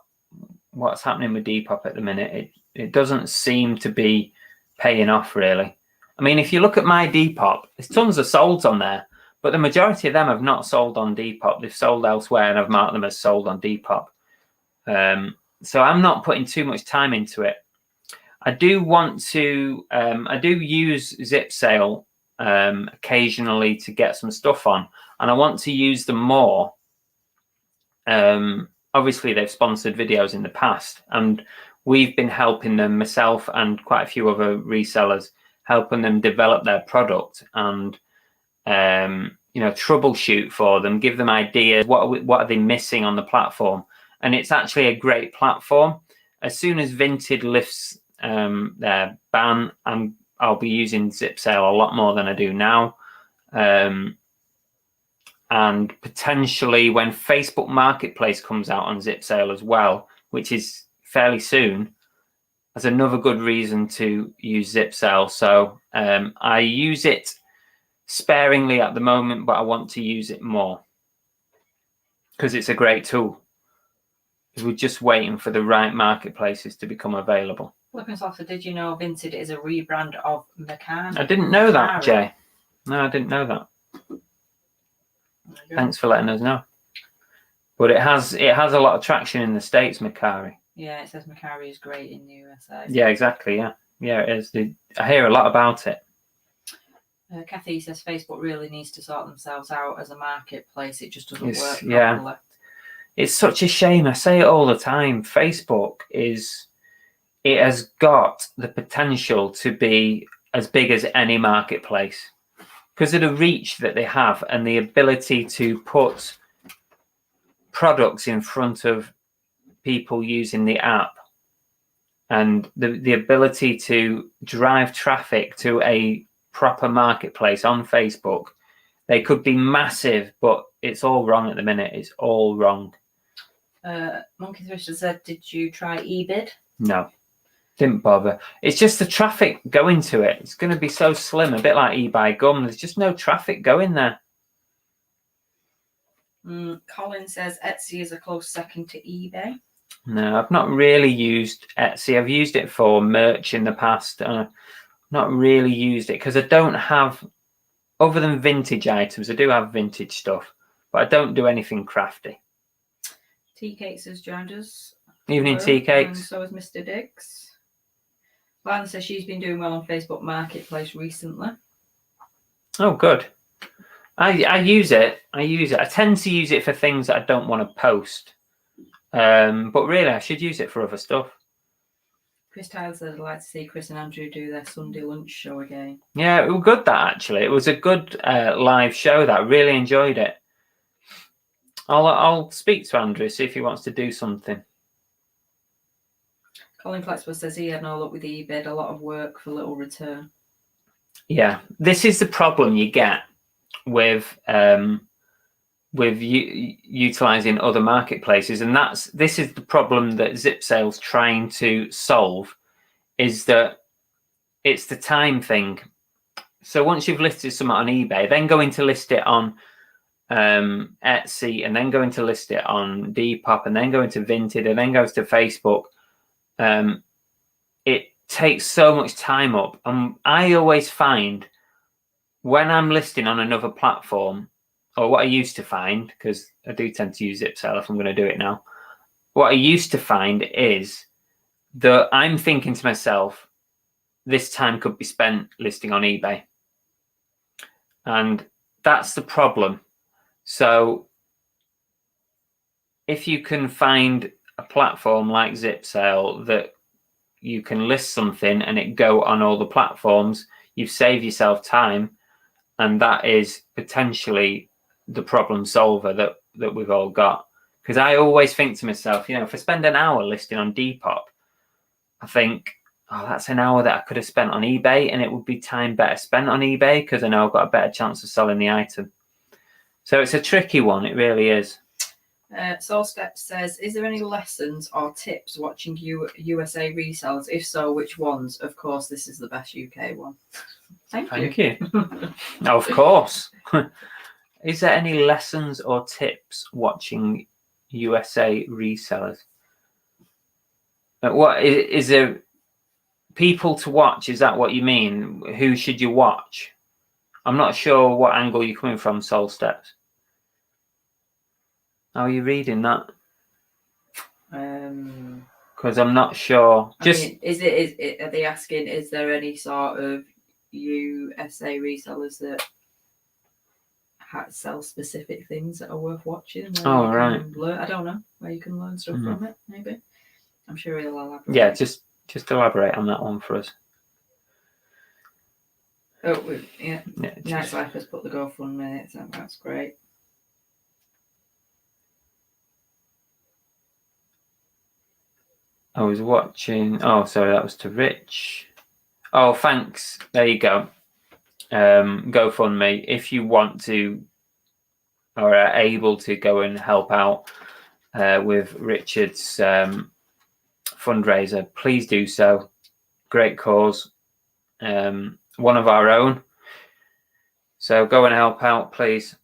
what's happening with Depop at the minute. It doesn't seem to be paying off really. I mean, if you look at my Depop, there's tons of solds on there, but the majority of them have not sold on Depop. They've sold elsewhere, and I've marked them as sold on Depop. So I'm not putting too much time into it. I do want to. I do use Zip Sale occasionally to get some stuff on, and I want to use them more. Obviously, they've sponsored videos in the past, and we've been helping them, myself and quite a few other resellers, helping them develop their product and troubleshoot for them, give them ideas. What are they missing on the platform? And it's actually a great platform. As soon as Vinted lifts their ban, I'll be using Zip Sale a lot more than I do now. And potentially when Facebook Marketplace comes out on Zip Sale as well, which is fairly soon, that's another good reason to use Zip Sale. So I use it sparingly at the moment, but I want to use it more because it's a great tool. We're just waiting for the right marketplaces to become available. Looking softer, did you know Vinted is a rebrand of Macari? I didn't know that, Jay. No, I didn't know that. Thanks for letting us know. But it has a lot of traction in the States, Macari. Yeah, it says Macari is great in the USA. Yeah, exactly. Yeah, it is. I hear a lot about it. Kathy says Facebook really needs to sort themselves out as a marketplace. It just doesn't work properly. Yeah. It's such a shame. I say it all the time. Facebook has got the potential to be as big as any marketplace because of the reach that they have and the ability to put products in front of people using the app and the ability to drive traffic to a proper marketplace on Facebook. They could be massive, but it's all wrong at the minute. It's all wrong. Monkey Thrifter said, did you try eBid? No, didn't bother. It's just the traffic going to it. It's going to be so slim, a bit like eBay Gum. There's just no traffic going there. Colin says Etsy is a close second to eBay. No, I've not really used Etsy. I've used it for merch in the past. Not really used it because I don't have, other than vintage items, I do have vintage stuff, but I don't do anything crafty. Tea Cakes has joined us. Evening, Tea Cakes. And so has Mr. Diggs. Lana says she's been doing well on Facebook Marketplace recently. Oh, good. I use it. I tend to use it for things that I don't want to post. But really, I should use it for other stuff. Chris Tyler says, I'd like to see Chris and Andrew do their Sunday lunch show again. Yeah, it was good, that, actually. It was a good live show. That I really enjoyed it. I'll speak to Andrew, see if he wants to do something. Colin Flaxworth says he had no luck with eBay, a lot of work for little return. Yeah, this is the problem you get with utilizing other marketplaces, and this is the problem that Zip Sale's trying to solve, is that it's the time thing. So once you've listed something on eBay, then going to list it on Etsy, and then going to list it on Depop, and then going to Vinted, and then goes to Facebook. It takes so much time up. I always find when I'm listing on another platform, or what I used to find, because I do tend to use Zip Sale if I'm going to do it now, what I used to find is that I'm thinking to myself, this time could be spent listing on eBay. And that's the problem. So if you can find a platform like Zip Sale that you can list something and it go on all the platforms, you've saved yourself time, and that is potentially the problem solver that we've all got. Because I always think to myself, if I spend an hour listing on Depop, I think, oh, that's an hour that I could have spent on eBay, and it would be time better spent on eBay because I know I've got a better chance of selling the item. So it's a tricky one. It really is. Soul Step says, is there any lessons or tips watching USA resellers? If so, which ones? Of course, this is the best UK one. Thank you. Of course. Is there any lessons or tips watching USA resellers. What is there? People to watch? Is that what you mean? Who should you watch? I'm not sure what angle you're coming from, Soul Steps. How are you reading that? Because I'm not sure. Are they asking? Is there any sort of USA resellers that sell specific things that are worth watching? Oh, right. I don't know where you can learn stuff from it. Maybe. I'm sure he'll elaborate. Yeah, just elaborate on that one for us. Oh, yeah. Nice Life has put the GoFundMe. That's great. I was watching. Oh, sorry, that was to Rich. Oh, thanks. There you go. GoFundMe. If you want to or are able to go and help out with Richard's fundraiser, please do so. Great cause. One of our own. So go and help out, please.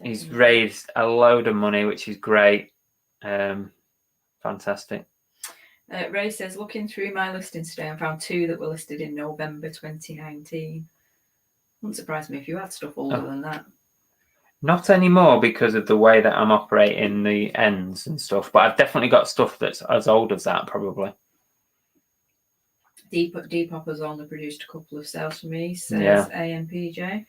He's raised a load of money, which is great. Fantastic. Ray says, looking through my listings today, I found 2 that were listed in November 2019. Wouldn't surprise me if you had stuff older than that. Not anymore because of the way that I'm operating the ends and stuff, but I've definitely got stuff that's as old as that, probably. Depop has only produced a couple of sales for me, says AMPJ.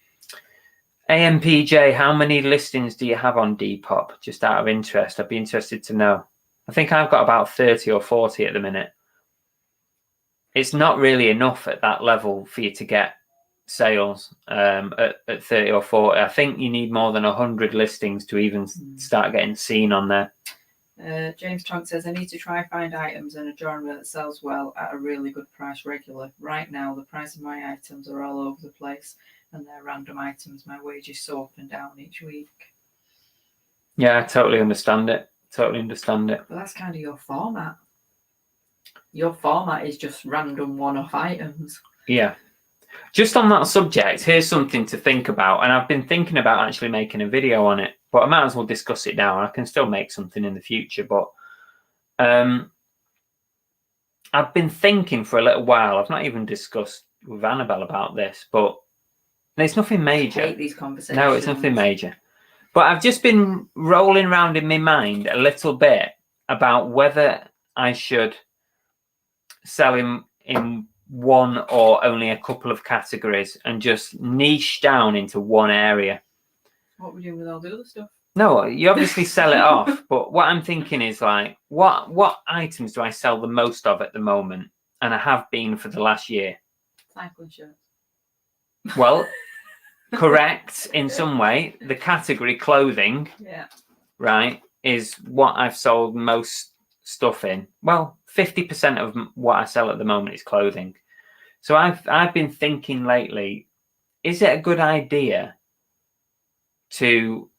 AMPJ, how many listings do you have on Depop? Just out of interest, I'd be interested to know. I think I've got about 30 or 40 at the minute. It's not really enough at that level for you to get sales at 30 or 40. I think you need more than 100 listings to even start getting seen on there. James Tonk says, I need to try find items in a genre that sells well at a really good price regular. Right now, the price of my items are all over the place and they're random items. My wages so up and down each week. Yeah, I totally understand it. But that's kind of your format. Your format is just random one-off items. Yeah. Just on that subject, here's something to think about. And I've been thinking about actually making a video on it, but I might as well discuss it now. I can still make something in the future, but I've been thinking for a little while. I've not even discussed with Annabelle about this, but it's nothing major. I hate these conversations. No, it's nothing major. But I've just been rolling around in my mind a little bit about whether I should sell in one or only a couple of categories and just niche down into one area. What we doing with all the other stuff? No, you obviously sell it off. But what I'm thinking is like, what items do I sell the most of at the moment? And I have been for the last year. Cycling shirts. Well, correct in some way. The category clothing, right, is what I've sold most stuff in. Well, 50% of what I sell at the moment is clothing. So I've been thinking lately, is it a good idea to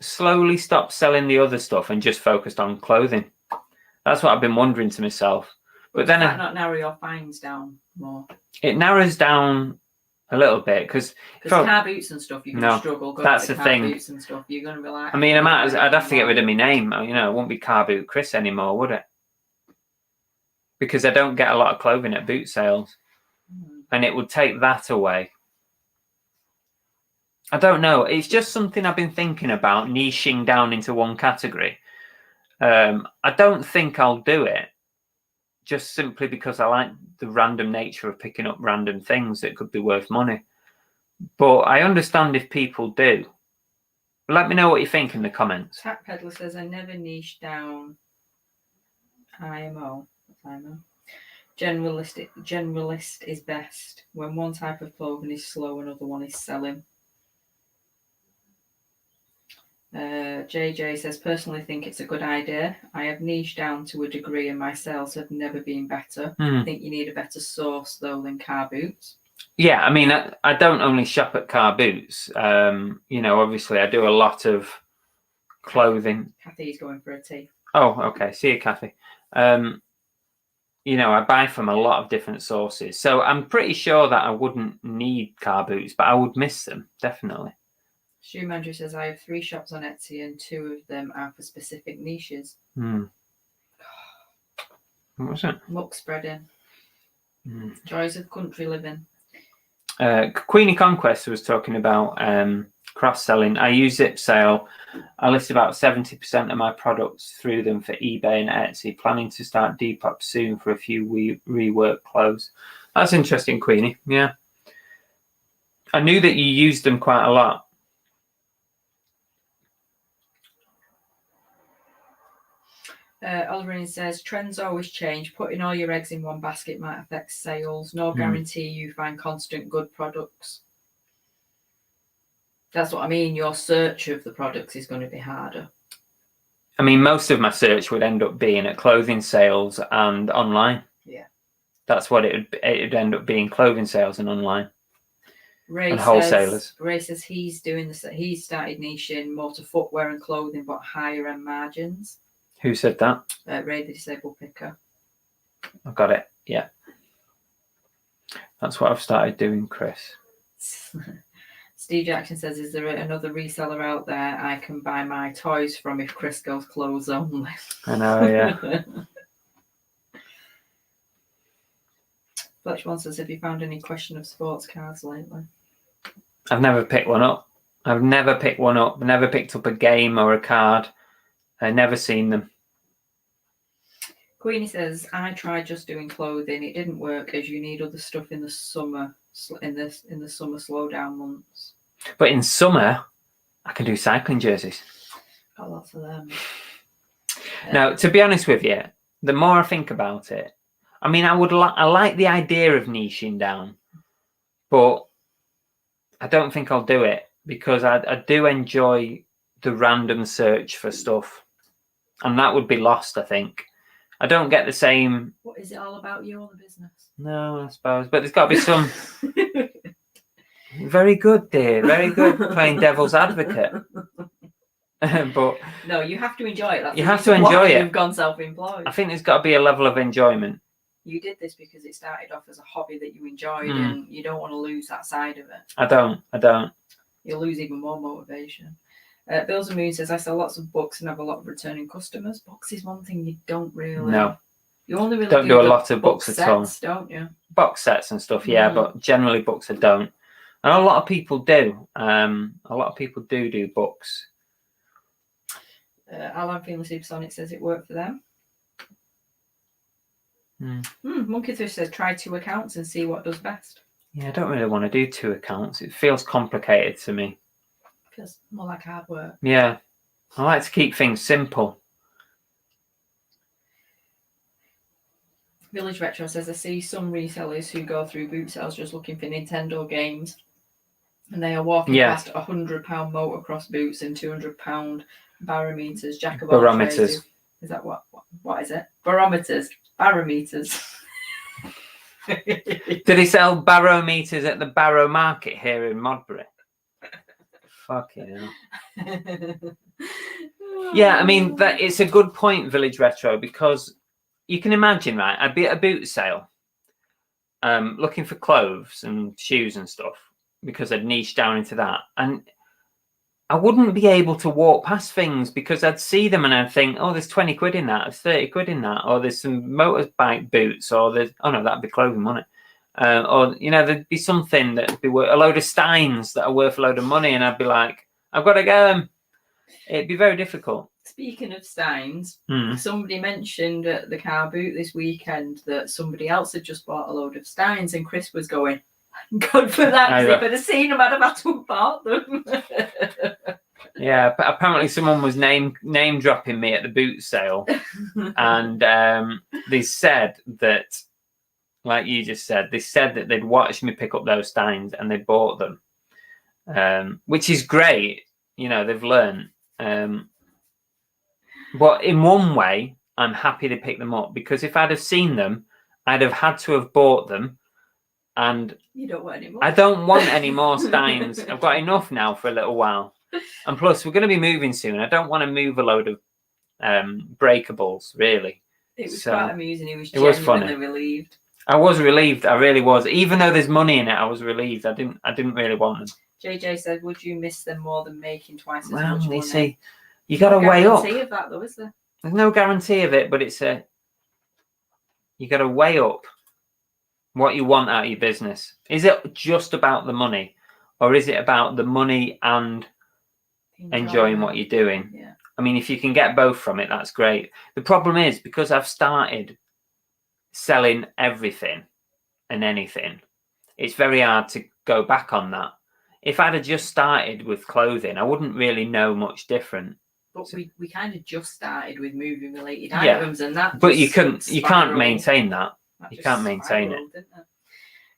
slowly stop selling the other stuff and just focused on clothing? That's what I've been wondering to myself. But then does that not narrow your finds down more? It narrows down a little bit because car boots and stuff, you're going to struggle. That's the thing. Boots and stuff, you're going to be like. I mean, I'd have to get rid of my name. You know, it won't be Car Boot Chris anymore, would it? Because I don't get a lot of clothing at boot sales, and it would take that away. I don't know. It's just something I've been thinking about, niching down into one category. I don't think I'll do it, just simply because I like the random nature of picking up random things that could be worth money. But I understand if people do. Let me know what you think in the comments. Tap Peddler says, I never niche down IMO. Generalist is best. When one type of clothing is slow, another one is selling. JJ says, personally think it's a good idea. I have niched down to a degree and my sales have never been better. I think you need a better source though than car boots. Yeah, I mean, I don't only shop at car boots. You know, obviously I do a lot of clothing. Kathy's going for a tea. Oh, okay. See you, Kathy. You know, I buy from a lot of different sources. So I'm pretty sure that I wouldn't need car boots, but I would miss them, definitely. Stu Mandrew says, I have 3 shops on Etsy and 2 of them are for specific niches. What was it? Muck spreading. Joys of country living. Queenie Conquest was talking about cross-selling. I use Zip Sale. I list about 70% of my products through them for eBay and Etsy. Planning to start Depop soon for a few rework clothes. That's interesting, Queenie. Yeah. I knew that you used them quite a lot. Oliver says, trends always change. Putting all your eggs in one basket might affect sales. No guarantee you find constant good products. That's what I mean. Your search of the products is going to be harder. I mean, most of my search would end up being at clothing sales and online. Yeah. That's what it'd end up being, clothing sales and online. Ray and wholesalers. Ray says he's he's started niching more to footwear and clothing, but higher end margins. Who said that? Ray, the disabled picker. I got it. Yeah. That's what I've started doing, Chris. Steve Jackson says, is there another reseller out there I can buy my toys from if Chris goes clothes only? I know, yeah. Fletch says, have you found any question of sports cards lately? I've never picked one up. I've never picked one up. Never picked up a game or a card. I've never seen them. Queenie says, I tried just doing clothing. It didn't work as you need other stuff in the summer, in the summer slowdown months. But in summer, I can do cycling jerseys. Got lots of them. Now, to be honest with you, the more I think about it, I mean, I like the idea of niching down, but I don't think I'll do it because I do enjoy the random search for stuff, and that would be lost, I think. I don't get the same. What is it all about you or the business? No, I suppose, but there's got to be some. Very good, dear. Very good. Playing devil's advocate. But no, you have to enjoy it. That's you have to enjoy it. You've gone self-employed. I think there's got to be a level of enjoyment. You did this because it started off as a hobby that you enjoyed, and you don't want to lose that side of it. I don't. You'll lose even more motivation. Bills and Moon says, I sell lots of books and have a lot of returning customers. Books is one thing you don't really... No. You only really don't do a lot of books sets, at all. Don't you? Box sets and stuff, yeah, but generally books I don't. And a lot of people do. A lot of people do books. Alan Feeling Supersonic says it worked for them. Monkey Thrift says, try 2 accounts and see what does best. Yeah, I don't really want to do 2 accounts. It feels complicated to me. Feels more like hard work. Yeah. I like to keep things simple. Village Retro says, I see some resellers who go through boot sales just looking for Nintendo games, and they are walking past £100 motocross boots and £200 barometers. Jack of all trades. Barometers. Is that what is it? Barometers. Barometers. Do they sell barometers at the Barrow Market here in Modbury? Fucking hell. Yeah, I mean, that it's a good point, Village Retro, because you can imagine, right? I'd be at a boot sale looking for clothes and shoes and stuff because I'd niche down into that. And I wouldn't be able to walk past things because I'd see them and I'd think, oh, there's 20 quid in that, there's 30 quid in that, or there's some motorbike boots, or there's, oh no, that'd be clothing, wouldn't it? Or, you know, there'd be something that'd be worth a load of Steins that are worth a load of money, and I'd be like, I've got to get them. It'd be very difficult. Speaking of Steins, somebody mentioned at the car boot this weekend that somebody else had just bought a load of Steins, and Chris was going, good for that, because if I'd have seen them, I'd have had to have bought them. Yeah, but apparently someone was name dropping me at the boot sale, and they said that, like you just said, they said that they'd watched me pick up those Steins and they bought them, which is great. You know, they've learned. But in one way, I'm happy to pick them up, because if I'd have seen them, I'd have had to have bought them. And you don't want any more. I don't want any more Steins. I've got enough now for a little while. And plus, we're going to be moving soon. I don't want to move a load of breakables, really. It was quite amusing. He was genuinely relieved. I was relieved. I really was. Even though there's money in it, I was relieved. I didn't really want them. JJ said, would you miss them more than making twice as much Well, money? you see, you got to weigh up. No guarantee of that, though, is there? There's no guarantee of it, but you got to weigh up what you want out of your business. Is it just about the money, or is it about the money and enjoying what you're doing? Yeah. I mean, if you can get both from it, that's great. The problem is, because I've started selling everything and anything, it's very hard to go back on that. If I'd have just started with clothing, I wouldn't really know much different. But we kind of just started with moving related items, and that. But you can't maintain that. You can't maintain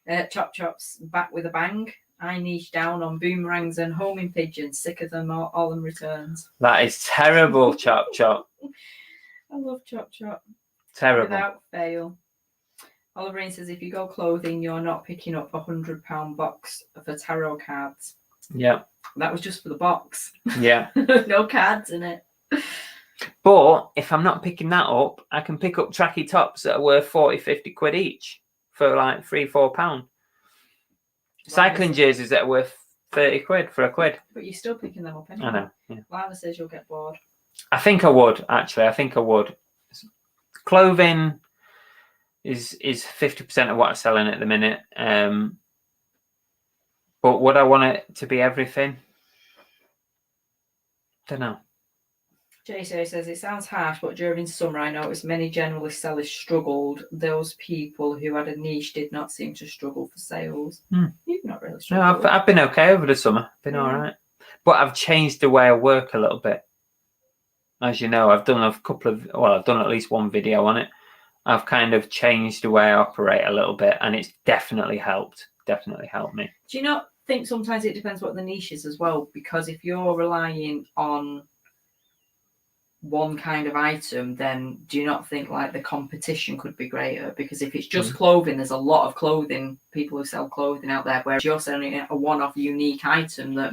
it. Chop Chop's back with a bang. I niche down on boomerangs and homing pigeons. Sick of them all in returns. That is terrible, Chop Chop. I love Chop Chop. Terrible. Without fail. Oliver Rain says, if you go clothing, you're not picking up a £100 box for tarot cards. Yeah. That was just for the box. Yeah. No cards in it. But if I'm not picking that up, I can pick up tracky tops that are worth 40, 50 quid each for like £3-4. Cycling jerseys that are worth 30 quid for a quid. But you're still picking them up anyway. I know. Yeah. Lana says you'll get bored. I think I would, actually. I think I would. Clothing is 50% of what I'm selling at the minute. But would I want it to be everything? Don't know. JJ says, it sounds harsh, but during summer I noticed many generalist sellers struggled. Those people who had a niche did not seem to struggle for sales. You've not really struggled. No, I've been okay over the summer. Been all right. But I've changed the way I work a little bit. As you know, I've done I've done at least one video on it. I've kind of changed the way I operate a little bit, and it's definitely helped. Definitely helped me. Do you not think sometimes it depends what the niche is as well? Because if you're relying on one kind of item, then do you not think like the competition could be greater? Because if it's just clothing, there's a lot of clothing people who sell clothing out there, whereas you're selling a one-off unique item that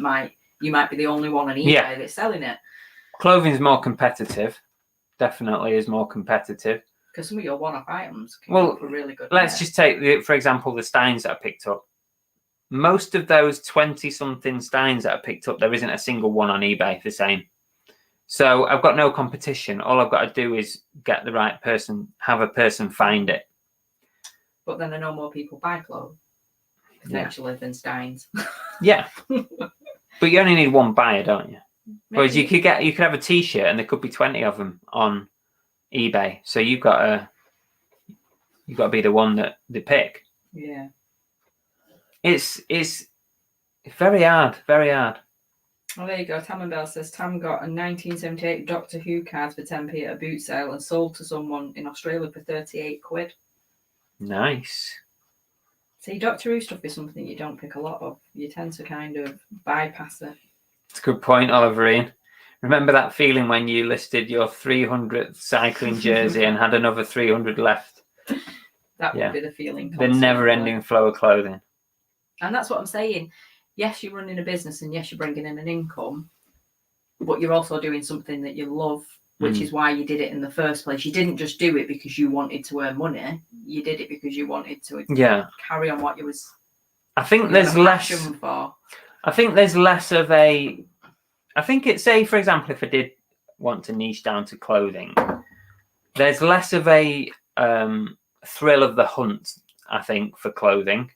you might be the only one on eBay that's selling it. Clothing's more competitive. Definitely is more competitive. Because some of your one-off items can go for really good. Let's just take, for example, the Steins that I picked up. Most of those 20-something Steins that I picked up, there isn't a single one on eBay the same. So I've got no competition. All I've got to do is get the right person, have a person find it. But then I know more people buy clothes potentially than Steins. Yeah. But you only need one buyer, don't you? Whereas you could have a T-shirt and there could be 20 of them on eBay. So you've got to be the one that they pick. Yeah. It's very hard, very hard. Oh, there you go. Tam and Bell says Tam got a 1978 Doctor Who card for 10p at a boot sale and sold to someone in Australia for 38 quid. Nice. See, Doctor Who stuff is something you don't pick a lot of. You tend to kind of bypass it. It's a good point, Oliverine. Remember that feeling when you listed your 300th cycling jersey and had another 300 left? That would be the feeling. The never-ending flow of clothing. And that's what I'm saying. Yes, you're running a business and yes, you're bringing in an income, but you're also doing something that you love, which is why you did it in the first place. You didn't just do it because you wanted to earn money. You did it because you wanted to carry on what you was. I think there's less. For. I think there's less of a. I think it's, say, for example, if I did want to niche down to clothing, there's less of a thrill of the hunt, I think, for clothing.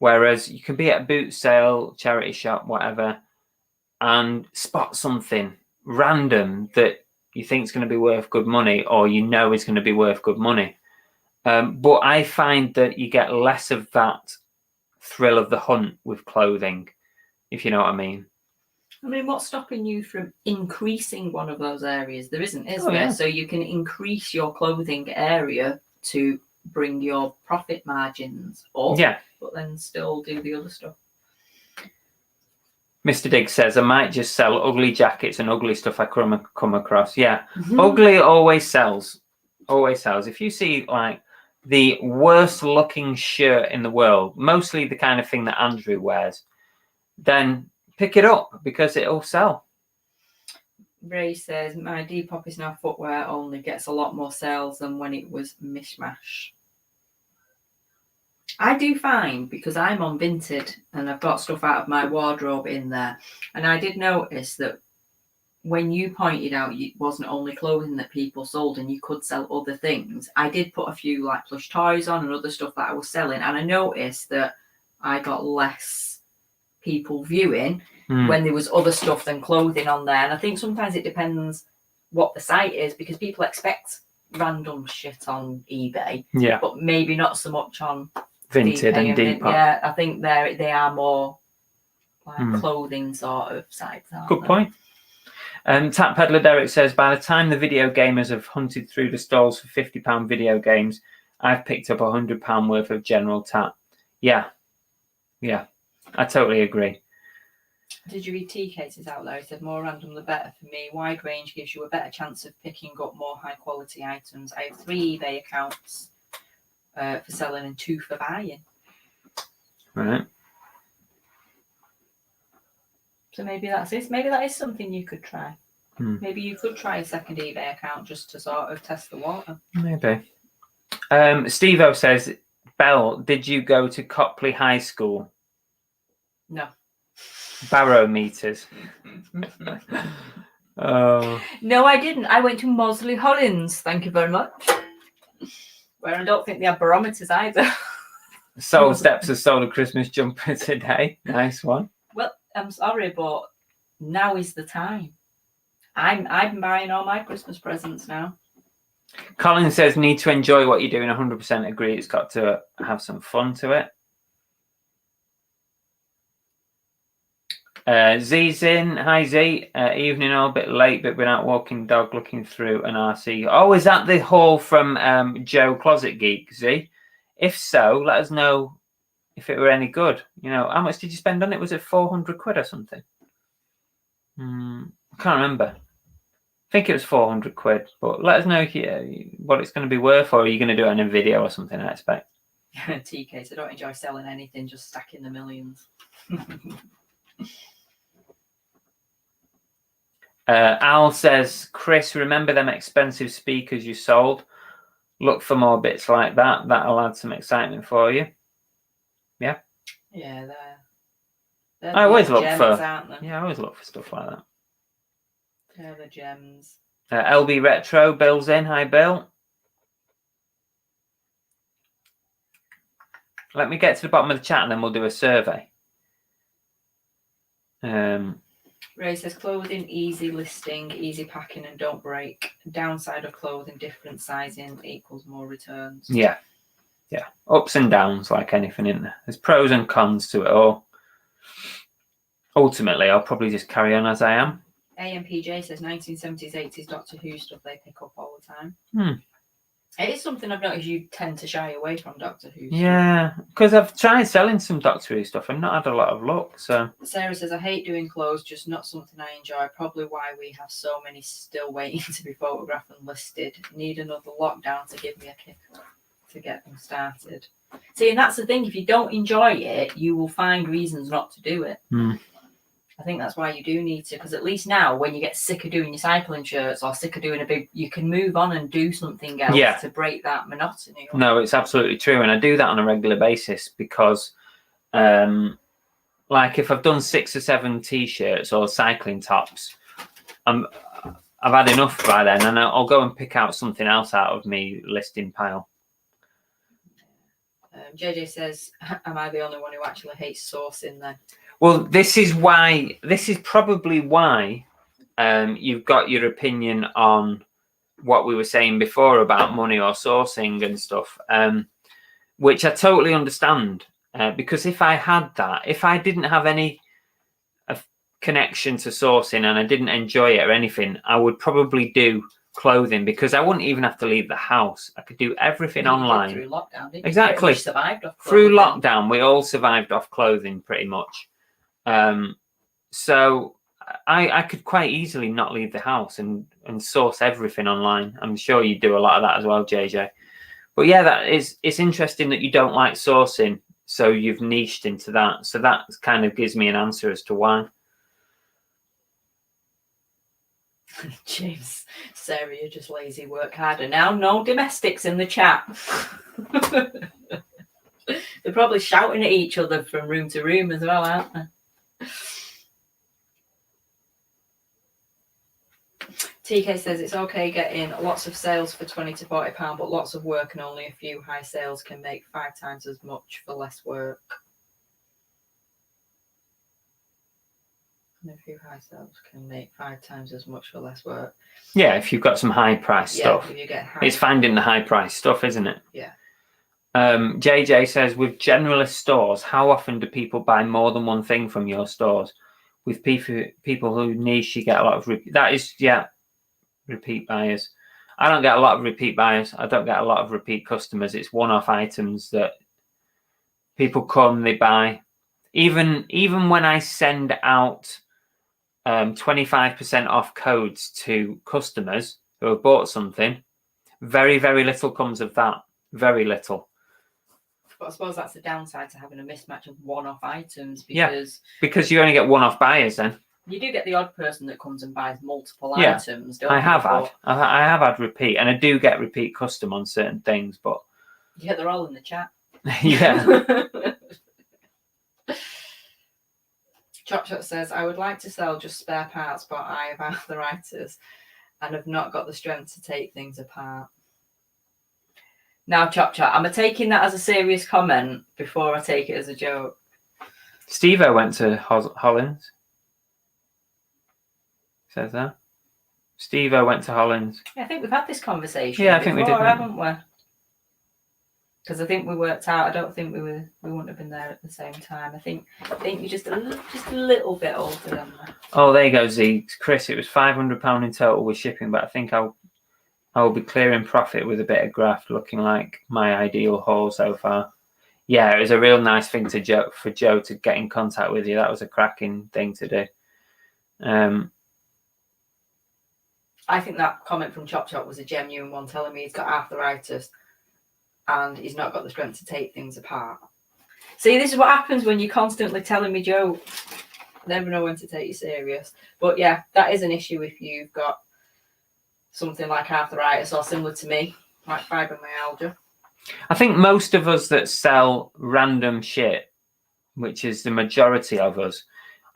Whereas you can be at a boot sale, charity shop, whatever, and spot something random that you think is going to be worth good money, or you know is going to be worth good money. But I find that you get less of that thrill of the hunt with clothing, if you know what I mean. I mean, what's stopping you from increasing one of those areas? There isn't, is there? Yeah. So you can increase your clothing area to bring your profit margins up, but then still do the other stuff. Mr. Diggs says, I might just sell ugly jackets and ugly stuff I come across. Yeah, ugly always sells. Always sells. If you see like the worst looking shirt in the world, mostly the kind of thing that Andrew wears, then pick it up because it'll sell. Ray says, my Depop is now footwear only, gets a lot more sales than when it was mishmash. I do find, because I'm on Vinted and I've got stuff out of my wardrobe in there, and I did notice that when you pointed out it wasn't only clothing that people sold and you could sell other things, I did put a few like plush toys on and other stuff that I was selling, and I noticed that I got less people viewing when there was other stuff than clothing on there. And I think sometimes it depends what the site is, because people expect random shit on eBay, but maybe not so much on Vinted and Depop. Yeah, I think they are more like clothing sort of sites. Good point. Tap Peddler Derek says, by the time the video gamers have hunted through the stalls for £50 video games, I've picked up £100 worth of general tap. Yeah, I totally agree. Did you read T Cases out there? He said, more random the better for me. Wide range gives you a better chance of picking up more high quality items. I have 3 eBay accounts for selling and 2 for buying. Right. So maybe that's it. Maybe that is something you could try. Maybe you could try a second eBay account just to sort of test the water. Maybe. Steve-O says, Belle, did you go to Copley High School? No. Barometers. Oh. No, I didn't. I went to Mosley Hollins. Thank you very much. Where I don't think they have barometers either. Soul Steps has sold a Christmas jumper today. Nice one. Well, I'm sorry, but now is the time. I'm buying all my Christmas presents now. Colin says, need to enjoy what you're doing. 100% agree. It's got to have some fun to it. Z's in. Hi, Z. Evening, all a bit late, but been out walking dog, looking through an RC. Oh, is that the haul from Joe Closet Geek, Z? If so, let us know if it were any good. You know, how much did you spend on it? Was it 400 quid or something? I can't remember. I think it was 400 quid, but let us know what it's going to be worth, or are you going to do it in a video or something, I expect. TK, so I don't enjoy selling anything, just stacking the millions. Al says, Chris, remember them expensive speakers you sold? Look for more bits like that. That'll add some excitement for you. Yeah? Yeah, I always look gems, for aren't they? I always look for stuff like that. They're the gems. LB Retro, Bill's in. Hi, Bill. Let me get to the bottom of the chat and then we'll do a survey. Ray says, clothing, easy listing, easy packing and don't break. Downside of clothing, different sizing equals more returns. Yeah. Ups and downs like anything, isn't there? There's pros and cons to it all. Ultimately, I'll probably just carry on as I am. AMPJ says 1970s, 80s Doctor Who stuff they pick up all the time. It is something I've noticed you tend to shy away from Doctor Who. Yeah, because I've tried selling some Doctor Who stuff and not had a lot of luck. So Sarah says, I hate doing clothes, just not something I enjoy. Probably why we have so many still waiting to be photographed and listed. Need another lockdown to give me a kick to get them started. See, and that's the thing. If you don't enjoy it, you will find reasons not to do it. I think that's why you do need to, because at least now when you get sick of doing your cycling shirts or sick of doing you can move on and do something else to break that monotony. No, it's absolutely true. And I do that on a regular basis because like if I've done 6 or 7 t-shirts or cycling tops, I've had enough by then and I'll go and pick out something else out of me listing pile. JJ says, am I the only one who actually hates sourcing then? Well, this is probably why you've got your opinion on what we were saying before about money or sourcing and stuff, which I totally understand. Because if I didn't have any connection to sourcing and I didn't enjoy it or anything, I would probably do clothing because I wouldn't even have to leave the house. I could do everything online. Through lockdown, didn't you? Exactly. Survived off through lockdown, we all survived off clothing pretty much. So I could quite easily not leave the house and source everything online. I'm sure you do a lot of that as well, JJ. But yeah, it's interesting that you don't like sourcing, so you've niched into that. So that kind of gives me an answer as to why. James, Sarah, you're just lazy. Work harder now. No domestics in the chat. They're probably shouting at each other from room to room as well, aren't they? TK says it's okay getting lots of sales for £20 to £40, but lots of work and only a few high sales can make 5 times as much for less work. And a few high sales can make 5 times as much for less work. Yeah, if you've got some high price stuff. If you get it's finding the high price stuff, isn't it? Yeah. JJ says, with generalist stores, how often do people buy more than one thing from your stores? With people who niche, you get a lot of repeat buyers. I don't get a lot of repeat buyers. I don't get a lot of repeat customers. It's one-off items that people come, they buy. Even when I send out 25% off codes to customers who have bought something, very, very little comes of that. Very little. But I suppose that's the downside to having a mismatch of one-off items, because you only get one-off buyers then. You do get the odd person that comes and buys multiple items, don't I you? have had repeat, and I do get repeat custom on certain things, but yeah, they're all in the chat. Yeah. Chop says, I would like to sell just spare parts, but I have arthritis and have not got the strength to take things apart. Now, Chop, am I taking that as a serious comment before I take it as a joke? Steve-O went to Hollins. Says that. Steve-O went to Hollins. Yeah, I think we've had this conversation. Yeah, I think we did, haven't we? Because I think we worked out. I don't think we wouldn't have been there at the same time. I think you're just a little bit older than that. Oh, there you go, Z. Chris, it was £500 in total with shipping, but I think I will be clearing profit with a bit of graft, looking like my ideal haul so far. Yeah, it was a real nice thing for Joe to get in contact with you. That was a cracking thing to do. I think that comment from Chop was a genuine one, telling me he's got arthritis and he's not got the strength to take things apart. See, this is what happens when you're constantly telling me jokes. I never know when to take you serious. But yeah, that is an issue if you've got something like arthritis or similar to me, like fibromyalgia. I think most of us that sell random shit, which is the majority of us,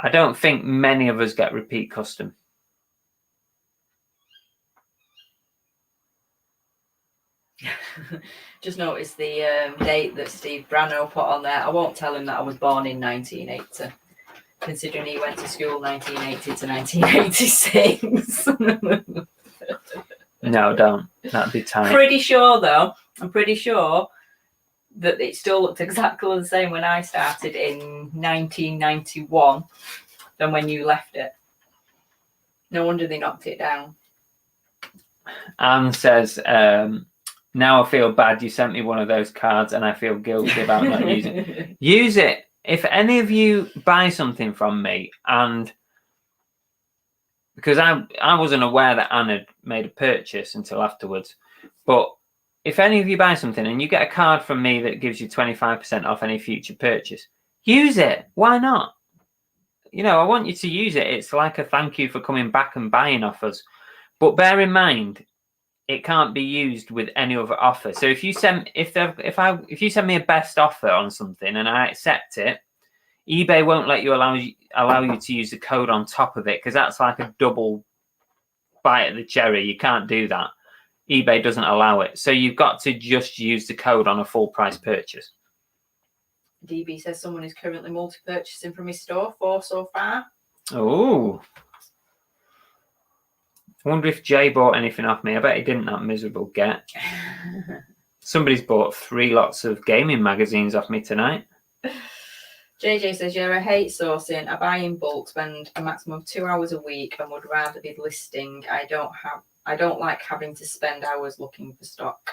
I don't think many of us get repeat custom. Just noticed the date that Steve Brano put on there. I won't tell him that I was born in 1980, considering he went to school 1980 to 1986. No, don't. That'd be tight. Pretty sure, though, I'm pretty sure that it still looked exactly the same when I started in 1991 than when you left it. No wonder they knocked it down. Anne says, now I feel bad. You sent me one of those cards and I feel guilty about not using it. Use it. If any of you buy something from me, and because I wasn't aware that Anne had made a purchase until afterwards, but if any of you buy something and you get a card from me that gives you 25% off any future purchase, use it. Why not? You know, I want you to use it. It's like a thank you for coming back and buying off us. But bear in mind, it can't be used with any other offer. So if you send if you send me a best offer on something and I accept it, eBay won't let you allow you to use the code on top of it, because that's like a double bite at the cherry. You can't do that. eBay doesn't allow it. So you've got to just use the code on a full price purchase. DB says someone is currently multi-purchasing from his store, 4 so far. Oh. I wonder if Jay bought anything off me. I bet he didn't, that miserable get. Somebody's bought 3 lots of gaming magazines off me tonight. JJ says, yeah, I hate sourcing. I buy in bulk, spend a maximum of 2 hours a week and would rather be listing. I don't like having to spend hours looking for stock.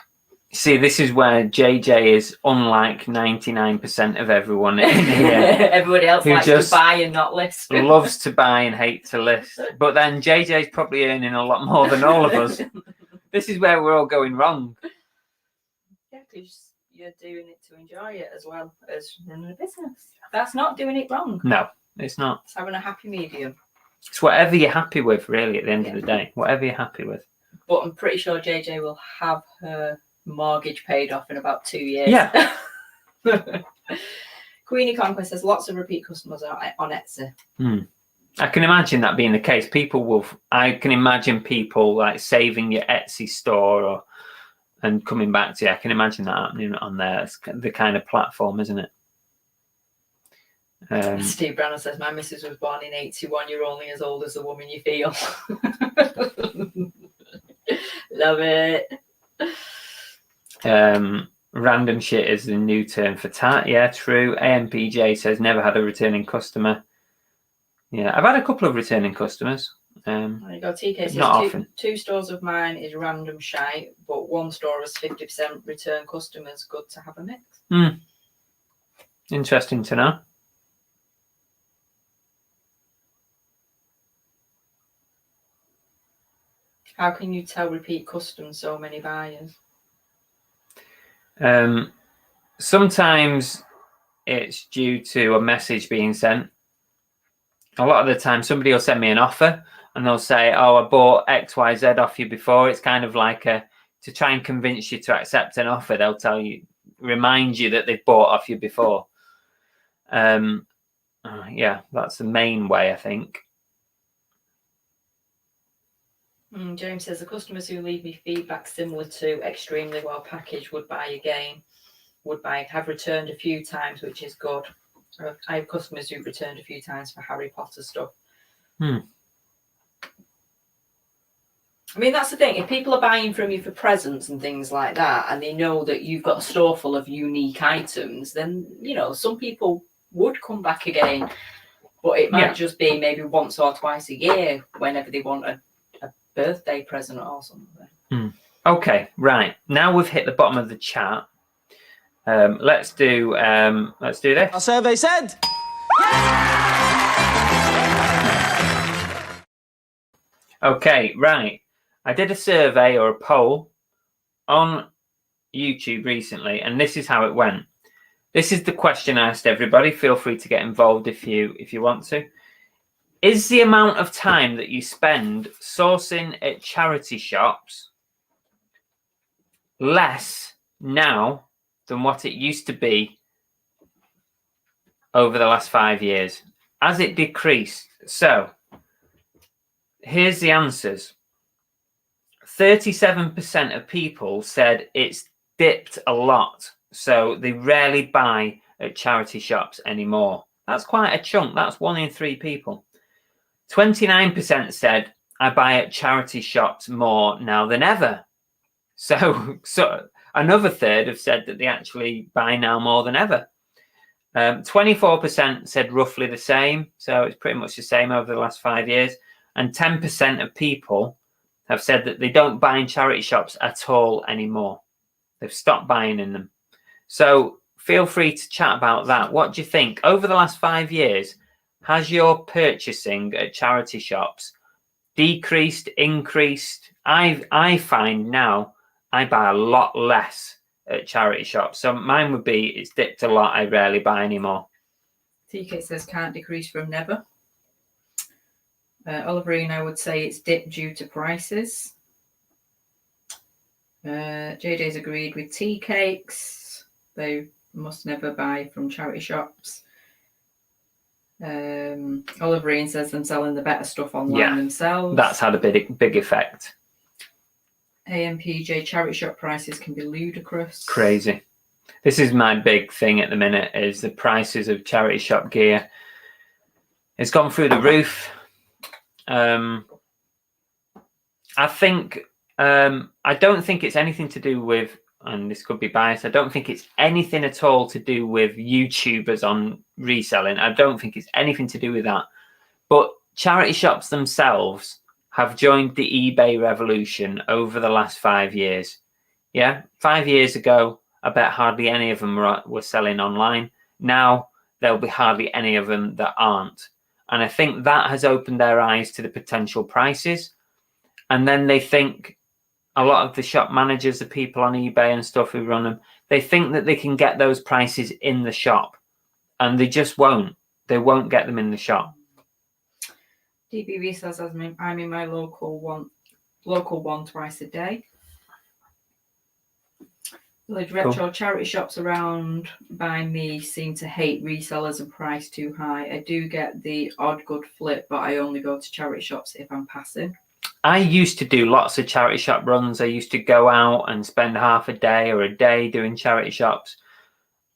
See, this is where JJ is unlike 99% of everyone in here. Everybody else likes to buy and not list. Loves to buy and hate to list. But then JJ's probably earning a lot more than all of us. This is where we're all going wrong. Yeah, because you're doing it to enjoy it as well as running a business. That's not doing it wrong. No, it's not. It's having a happy medium. It's whatever you're happy with, really, at the end of the day. Whatever you're happy with. But I'm pretty sure JJ will have her mortgage paid off in about 2 years. Yeah. Queenie Conquest says lots of repeat customers are on Etsy. I can imagine that being the case. I can imagine people like saving your Etsy store and coming back to you. I can imagine that happening on there. It's the kind of platform, isn't it? Steve Branner says, my missus was born in 81. You're only as old as the woman you feel. Love it. Random shit is the new term for tat. Yeah, true. AMPJ says, never had a returning customer. Yeah, I've had a couple of returning customers. There you go. TK says, not often. Two stores of mine is random shite, but one store has 50% return customers. Good to have a mix. Interesting to know. How can you tell repeat customers so many buyers? Sometimes it's due to a message being sent. A lot of the time, somebody will send me an offer and they'll say, oh, I bought XYZ off you before. It's kind of like to try and convince you to accept an offer. They'll remind you that they've bought off you before. Yeah, that's the main way, I think. James says, the customers who leave me feedback similar to extremely well packaged would buy again, have returned a few times, which is good. I have customers who've returned a few times for Harry Potter stuff. I mean, that's the thing. If people are buying from you for presents and things like that, and they know that you've got a store full of unique items, then, some people would come back again. But it might just be maybe once or twice a year whenever they want a birthday present or something. Okay, right. Now we've hit the bottom of the chat. Let's do this. Our survey said. Okay, right. I did a survey or a poll on YouTube recently, and this is how it went. This is the question I asked everybody. Feel free to get involved if you want to. Is the amount of time that you spend sourcing at charity shops less now than what it used to be over the last 5 years? Has it decreased? So here's the answers. 37% of people said it's dipped a lot, so they rarely buy at charity shops anymore. That's quite a chunk. That's 1 in 3 people. 29% said I buy at charity shops more now than ever. So another third have said that they actually buy now more than ever. 24% said roughly the same. So it's pretty much the same over the last 5 years. And 10% of people have said that they don't buy in charity shops at all anymore. They've stopped buying in them. So feel free to chat about that. What do you think? Over the last 5 years, has your purchasing at charity shops decreased, increased? I find now I buy a lot less at charity shops. So mine would be it's dipped a lot. I rarely buy anymore. TK says can't decrease from never. Oliverine, I would say it's dipped due to prices. JJ's agreed with tea cakes. They must never buy from charity shops. Oliverine says them selling the better stuff online themselves. That's had a big effect. AMPJ, charity shop prices can be ludicrous. Crazy. This is my big thing at the minute, is the prices of charity shop gear. It's gone through the roof. I don't think it's anything to do with, and this could be biased, I don't think it's anything at all to do with YouTubers on reselling. I don't think it's anything to do with that. But charity shops themselves have joined the eBay revolution over the last 5 years. Yeah, 5 years ago, I bet hardly any of them were selling online. Now, there'll be hardly any of them that aren't. And I think that has opened their eyes to the potential prices. And then they think, a lot of the shop managers, the people on eBay and stuff who run them, they think that they can get those prices in the shop. And they just won't. They won't get them in the shop. DBV says I'm in my local one twice a day. The retro charity shops around by me seem to hate resellers and price too high. I do get the odd good flip, but I only go to charity shops if I'm passing. I used to do lots of charity shop runs. I used to go out and spend half a day or a day doing charity shops.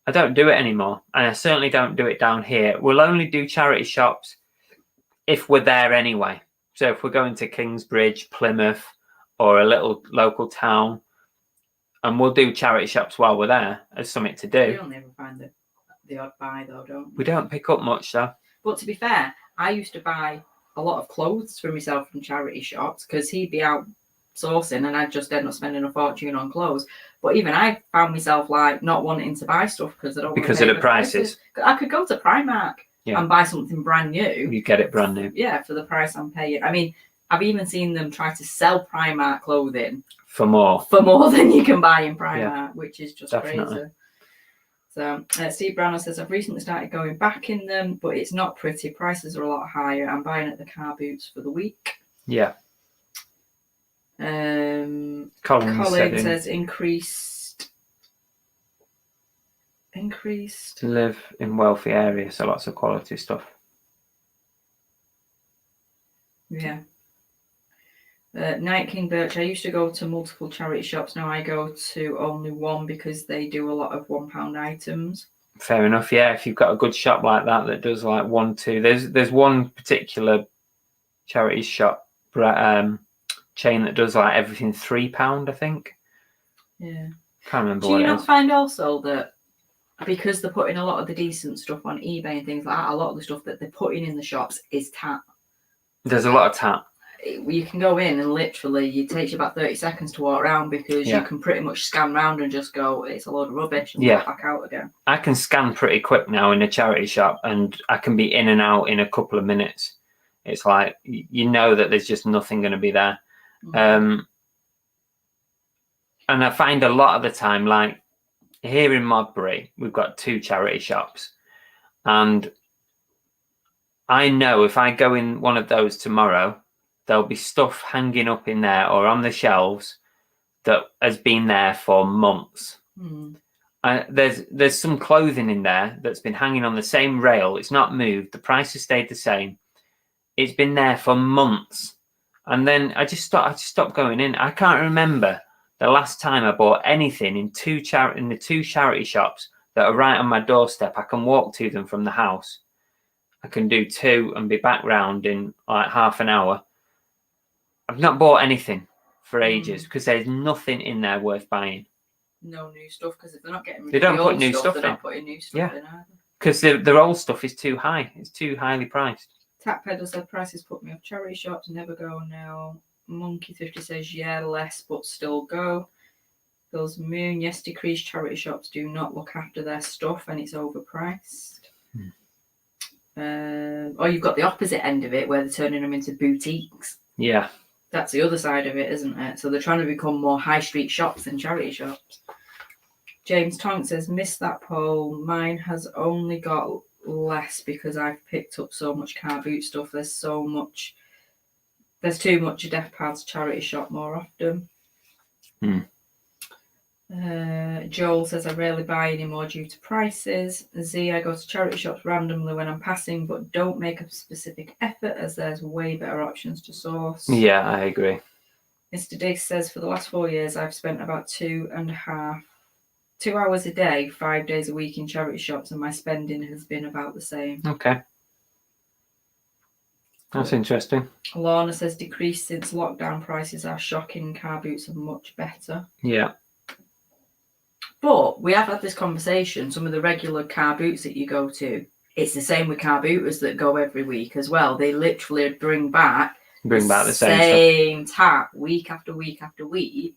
I don't do it anymore, and I certainly don't do it down here. We'll only do charity shops if we're there anyway. So if we're going to Kingsbridge, Plymouth, or a little local town, and we'll do charity shops while we're there as something to do. We only ever find the odd buy though, don't we? We don't pick up much though. But to be fair, I used to buy a lot of clothes for myself from charity shops because he'd be out sourcing and I'd just end up spending a fortune on clothes. But even I found myself like not wanting to buy stuff because I don't because of the prices. I could go to Primark and buy something brand new. You get it brand new. Yeah, for the price I'm paying. I mean, I've even seen them try to sell Primark clothing for more than you can buy in Primark, which is just definitely crazy. So Steve Brown says, I've recently started going back in them, but it's not pretty. Prices are a lot higher. I'm buying at the car boots for the week. Yeah. Colin says increased. To live in wealthy areas, so lots of quality stuff. Yeah. Night King Birch, I used to go to multiple charity shops. Now I go to only one because they do a lot of £1 items. Fair enough. Yeah, if you've got a good shop like that does like 1, 2. There's one particular charity shop chain that does like everything £3, I think. Yeah. Can't remember. Do you not find also that because they're putting a lot of the decent stuff on eBay and things like that, a lot of the stuff that they're putting in the shops is tat? There's a lot of tat. You can go in and literally it takes you about 30 seconds to walk around because you can pretty much scan round and just go, it's a load of rubbish and walk back out again. I can scan pretty quick now in a charity shop and I can be in and out in a couple of minutes. It's like, you know that there's just nothing going to be there. Mm-hmm. And I find a lot of the time, like here in Modbury, we've got 2 charity shops. And I know if I go in one of those tomorrow, there'll be stuff hanging up in there or on the shelves that has been there for months. Mm. There's some clothing in there that's been hanging on the same rail. It's not moved. The price has stayed the same. It's been there for months. And then I just stopped going in. I can't remember the last time I bought anything in the 2 charity shops that are right on my doorstep. I can walk to them from the house. I can do 2 and be back round in like half an hour. I've not bought anything for ages because there's nothing in there worth buying. No new stuff because if they're not getting rid they don't put new stuff they're in. Not putting new stuff in either. Because their old stuff is too high. It's too highly priced. Tap Pedal said prices put me off charity shops. Never go now. Monkey 50 says yeah, less but still go. Bill's Moon, yes, decreased charity shops do not look after their stuff and it's overpriced. Or you've got the opposite end of it where they're turning them into boutiques. Yeah. That's the other side of it, isn't it? So they're trying to become more high street shops than charity shops. James Tonk says, missed that poll. Mine has only got less because I've picked up so much car boot stuff. There's too much Death Paths charity shop more often. Joel says, I rarely buy anymore due to prices. Z, I go to charity shops randomly when I'm passing, but don't make a specific effort as there's way better options to source. Yeah, I agree. Mr. Diggs says, for the last 4 years, I've spent about 2 hours a day, 5 days a week in charity shops, and my spending has been about the same. Okay. That's interesting. Lorna says, decreased since lockdown. Prices are shocking. Car boots are much better. Yeah. But we have had this conversation. Some of the regular car boots that you go to, it's the same with car booters that go every week as well. They literally bring back the same tap week after week after week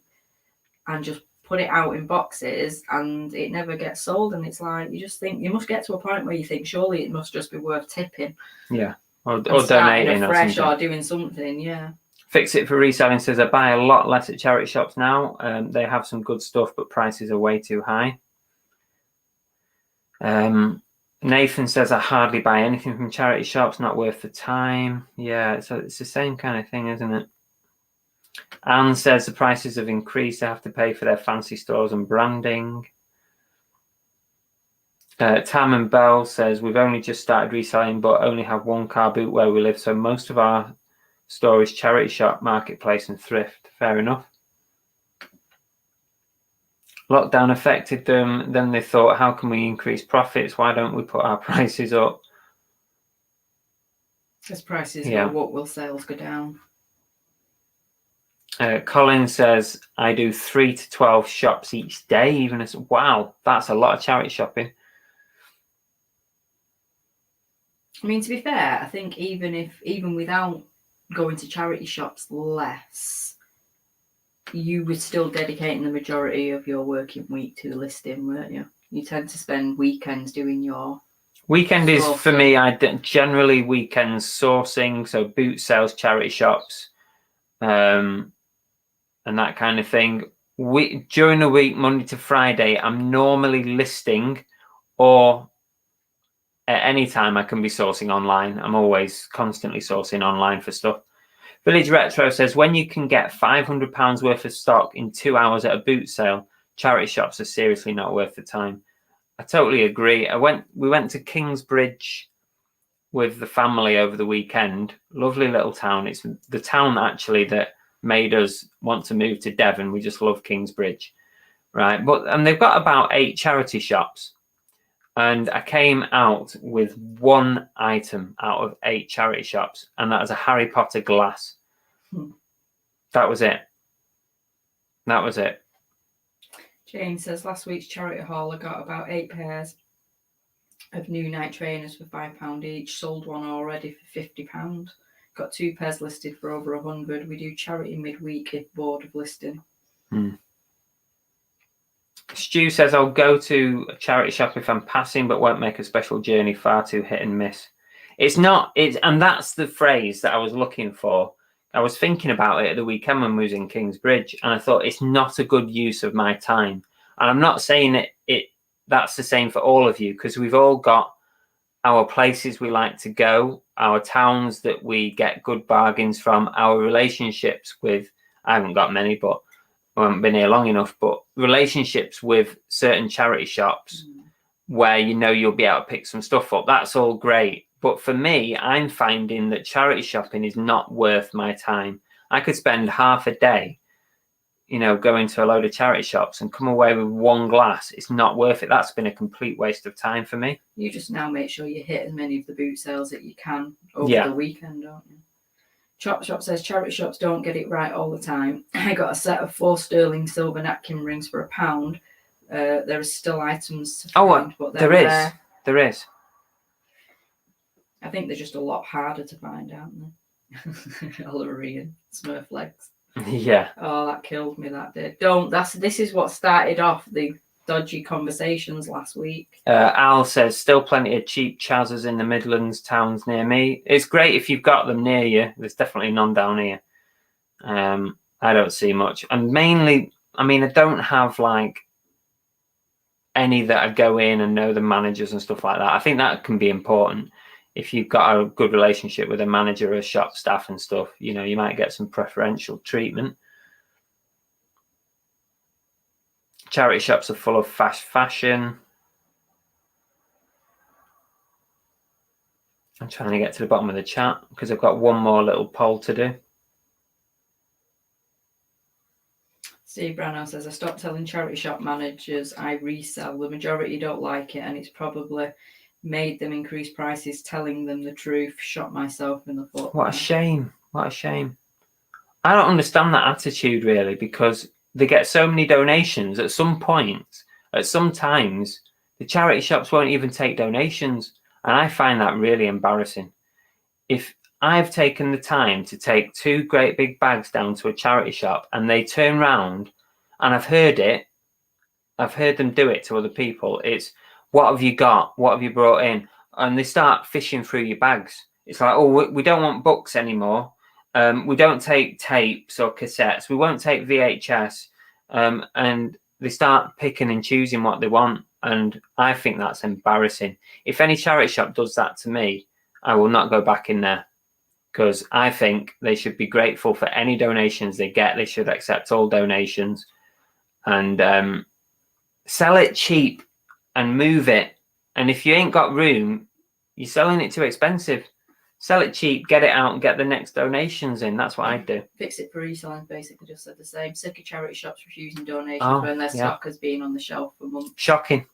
and just put it out in boxes and it never gets sold. And it's like, you just think, you must get to a point where you think, surely it must just be worth tipping. Yeah. Or donating or fresh or doing something, yeah. Fix It for Reselling says, I buy a lot less at charity shops now. They have some good stuff, but prices are way too high. Nathan says, I hardly buy anything from charity shops, not worth the time. Yeah, so it's the same kind of thing, isn't it? Anne says the prices have increased. They have to pay for their fancy stores and branding. Tam and Bell says we've only just started reselling, but only have one car boot where we live. So most of our store is charity shop, marketplace, and thrift. Fair enough. Lockdown affected them. Then they thought, how can we increase profits? Why don't we put our prices up? As prices go up, will sales go down? Colin says, I do 3 to 12 shops each day. Even as wow, that's a lot of charity shopping. I mean, to be fair, I think even without going to charity shops less, you were still dedicating the majority of your working week to the listing, weren't you? You tend to spend weekends doing your weekend sourcing. Is for me. I generally weekends sourcing, so boot sales, charity shops, and that kind of thing. During the week, Monday to Friday, I'm normally listing, or at any time I can be sourcing online. I'm always constantly sourcing online for stuff. Village Retro says, when you can get £500 worth of stock in 2 hours at a boot sale, charity shops are seriously not worth the time. I totally agree. We went to Kingsbridge with the family over the weekend. Lovely little town. It's the town actually that made us want to move to Devon. We just love Kingsbridge, right? And they've got about 8 charity shops. And I came out with 1 item out of 8 charity shops, and that was a Harry Potter glass. That was it. That was it. Jane says, last week's charity haul, I got about 8 pairs of new night trainers for £5 each. Sold one already for £50. Got 2 pairs listed for over 100. We do charity midweek if bored of listing. Stu says, I'll go to a charity shop if I'm passing, but won't make a special journey. Far too hit and miss. And that's the phrase that I was looking for. I was thinking about it at the weekend when we was in Kingsbridge, and I thought it's not a good use of my time. And I'm not saying that's the same for all of you, because we've all got our places we like to go, our towns that we get good bargains from, our relationships with, I haven't got many, but I haven't been here long enough, but relationships with certain charity shops where you'll be able to pick some stuff up. That's all great. But for me, I'm finding that charity shopping is not worth my time. I could spend half a day, going to a load of charity shops and come away with 1 glass. It's not worth it. That's been a complete waste of time for me. You just now make sure you hit as many of the boot sales that you can over the weekend, don't you? Chop Shop says, charity shops don't get it right all the time. I got a set of 4 sterling silver napkin rings for £1. There are still items to find, but there is. I think they're just a lot harder to find, aren't they? Hillary and Smurf legs. Yeah. Oh, that killed me, that did. This is what started off the dodgy conversations last week. Al says, still plenty of cheap Chazas in the Midlands towns near me. It's great if you've got them near you. There's definitely none down here. I don't see much. And mainly, I don't have any that I go in and know the managers and stuff like that. I think that can be important. If you've got a good relationship with a manager or shop staff and stuff, you might get some preferential treatment. Charity shops are full of fast fashion. I'm trying to get to the bottom of the chat because I've got one more little poll to do. Steve Brano says, I stopped telling charity shop managers I resell. The majority don't like it, and it's probably made them increase prices telling them the truth. Shot myself in the foot. What a shame. What a shame. I don't understand that attitude really, because they get so many donations. At some times, the charity shops won't even take donations. And I find that really embarrassing. If I've taken the time to take 2 great big bags down to a charity shop and they turn round, and I've heard them do it to other people. It's, what have you got? What have you brought in? And they start fishing through your bags. It's like, oh, we don't want books anymore. We don't take tapes or cassettes. We won't take VHS. And they start picking and choosing what they want. And I think that's embarrassing. If any charity shop does that to me, I will not go back in there. because I think they should be grateful for any donations they get. They should accept all donations and sell it cheap and move it. And if you ain't got room, you're selling it too expensive. Sell it cheap, get it out, and get the next donations in. That's what I'd do. Fix It for Reselling basically just said the same. Sick of charity shops refusing donations when their stock has been on the shelf for months. Shocking.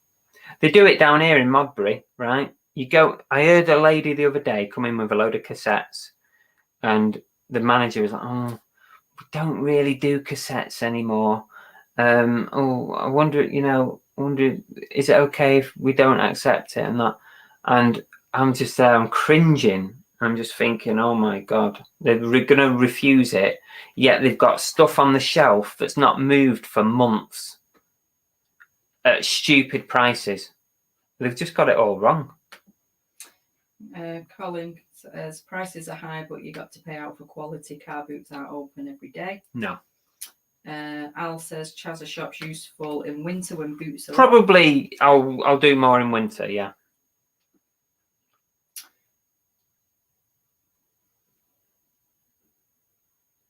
They do it down here in Modbury, right? You go. I heard a lady the other day come in with a load of cassettes, and the manager was like, "Oh, we don't really do cassettes anymore. I wonder, is it okay if we don't accept it and that?" And I'm just there, I'm cringing. I'm just thinking, oh my God, they're going to refuse it. Yet they've got stuff on the shelf that's not moved for months at stupid prices. They've just got it all wrong. Colin says prices are high, but you got to pay out for quality. Car boots aren't open every day. No. Al says Chazza shop's useful in winter when boots are probably. I'll do more in winter. Yeah.